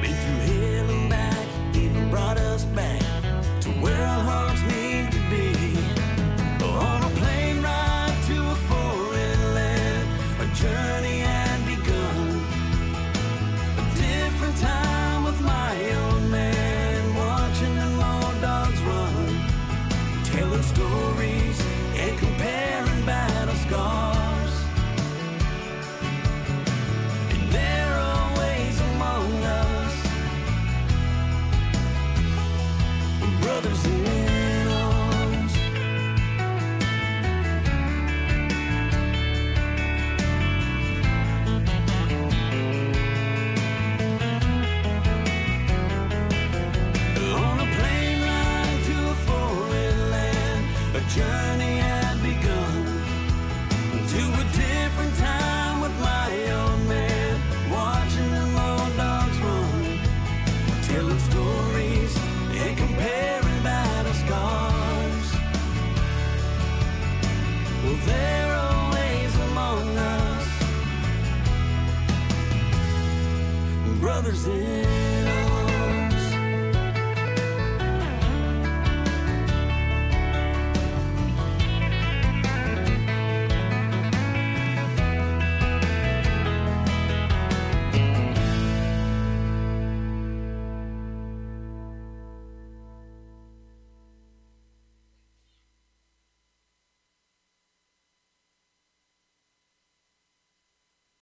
Been through hell and back, even brought us back to where our hearts need to be. On a plane ride to a foreign land, a journey had begun. A different time with my old man, watching them old dogs run, telling stories and comparing battle scars.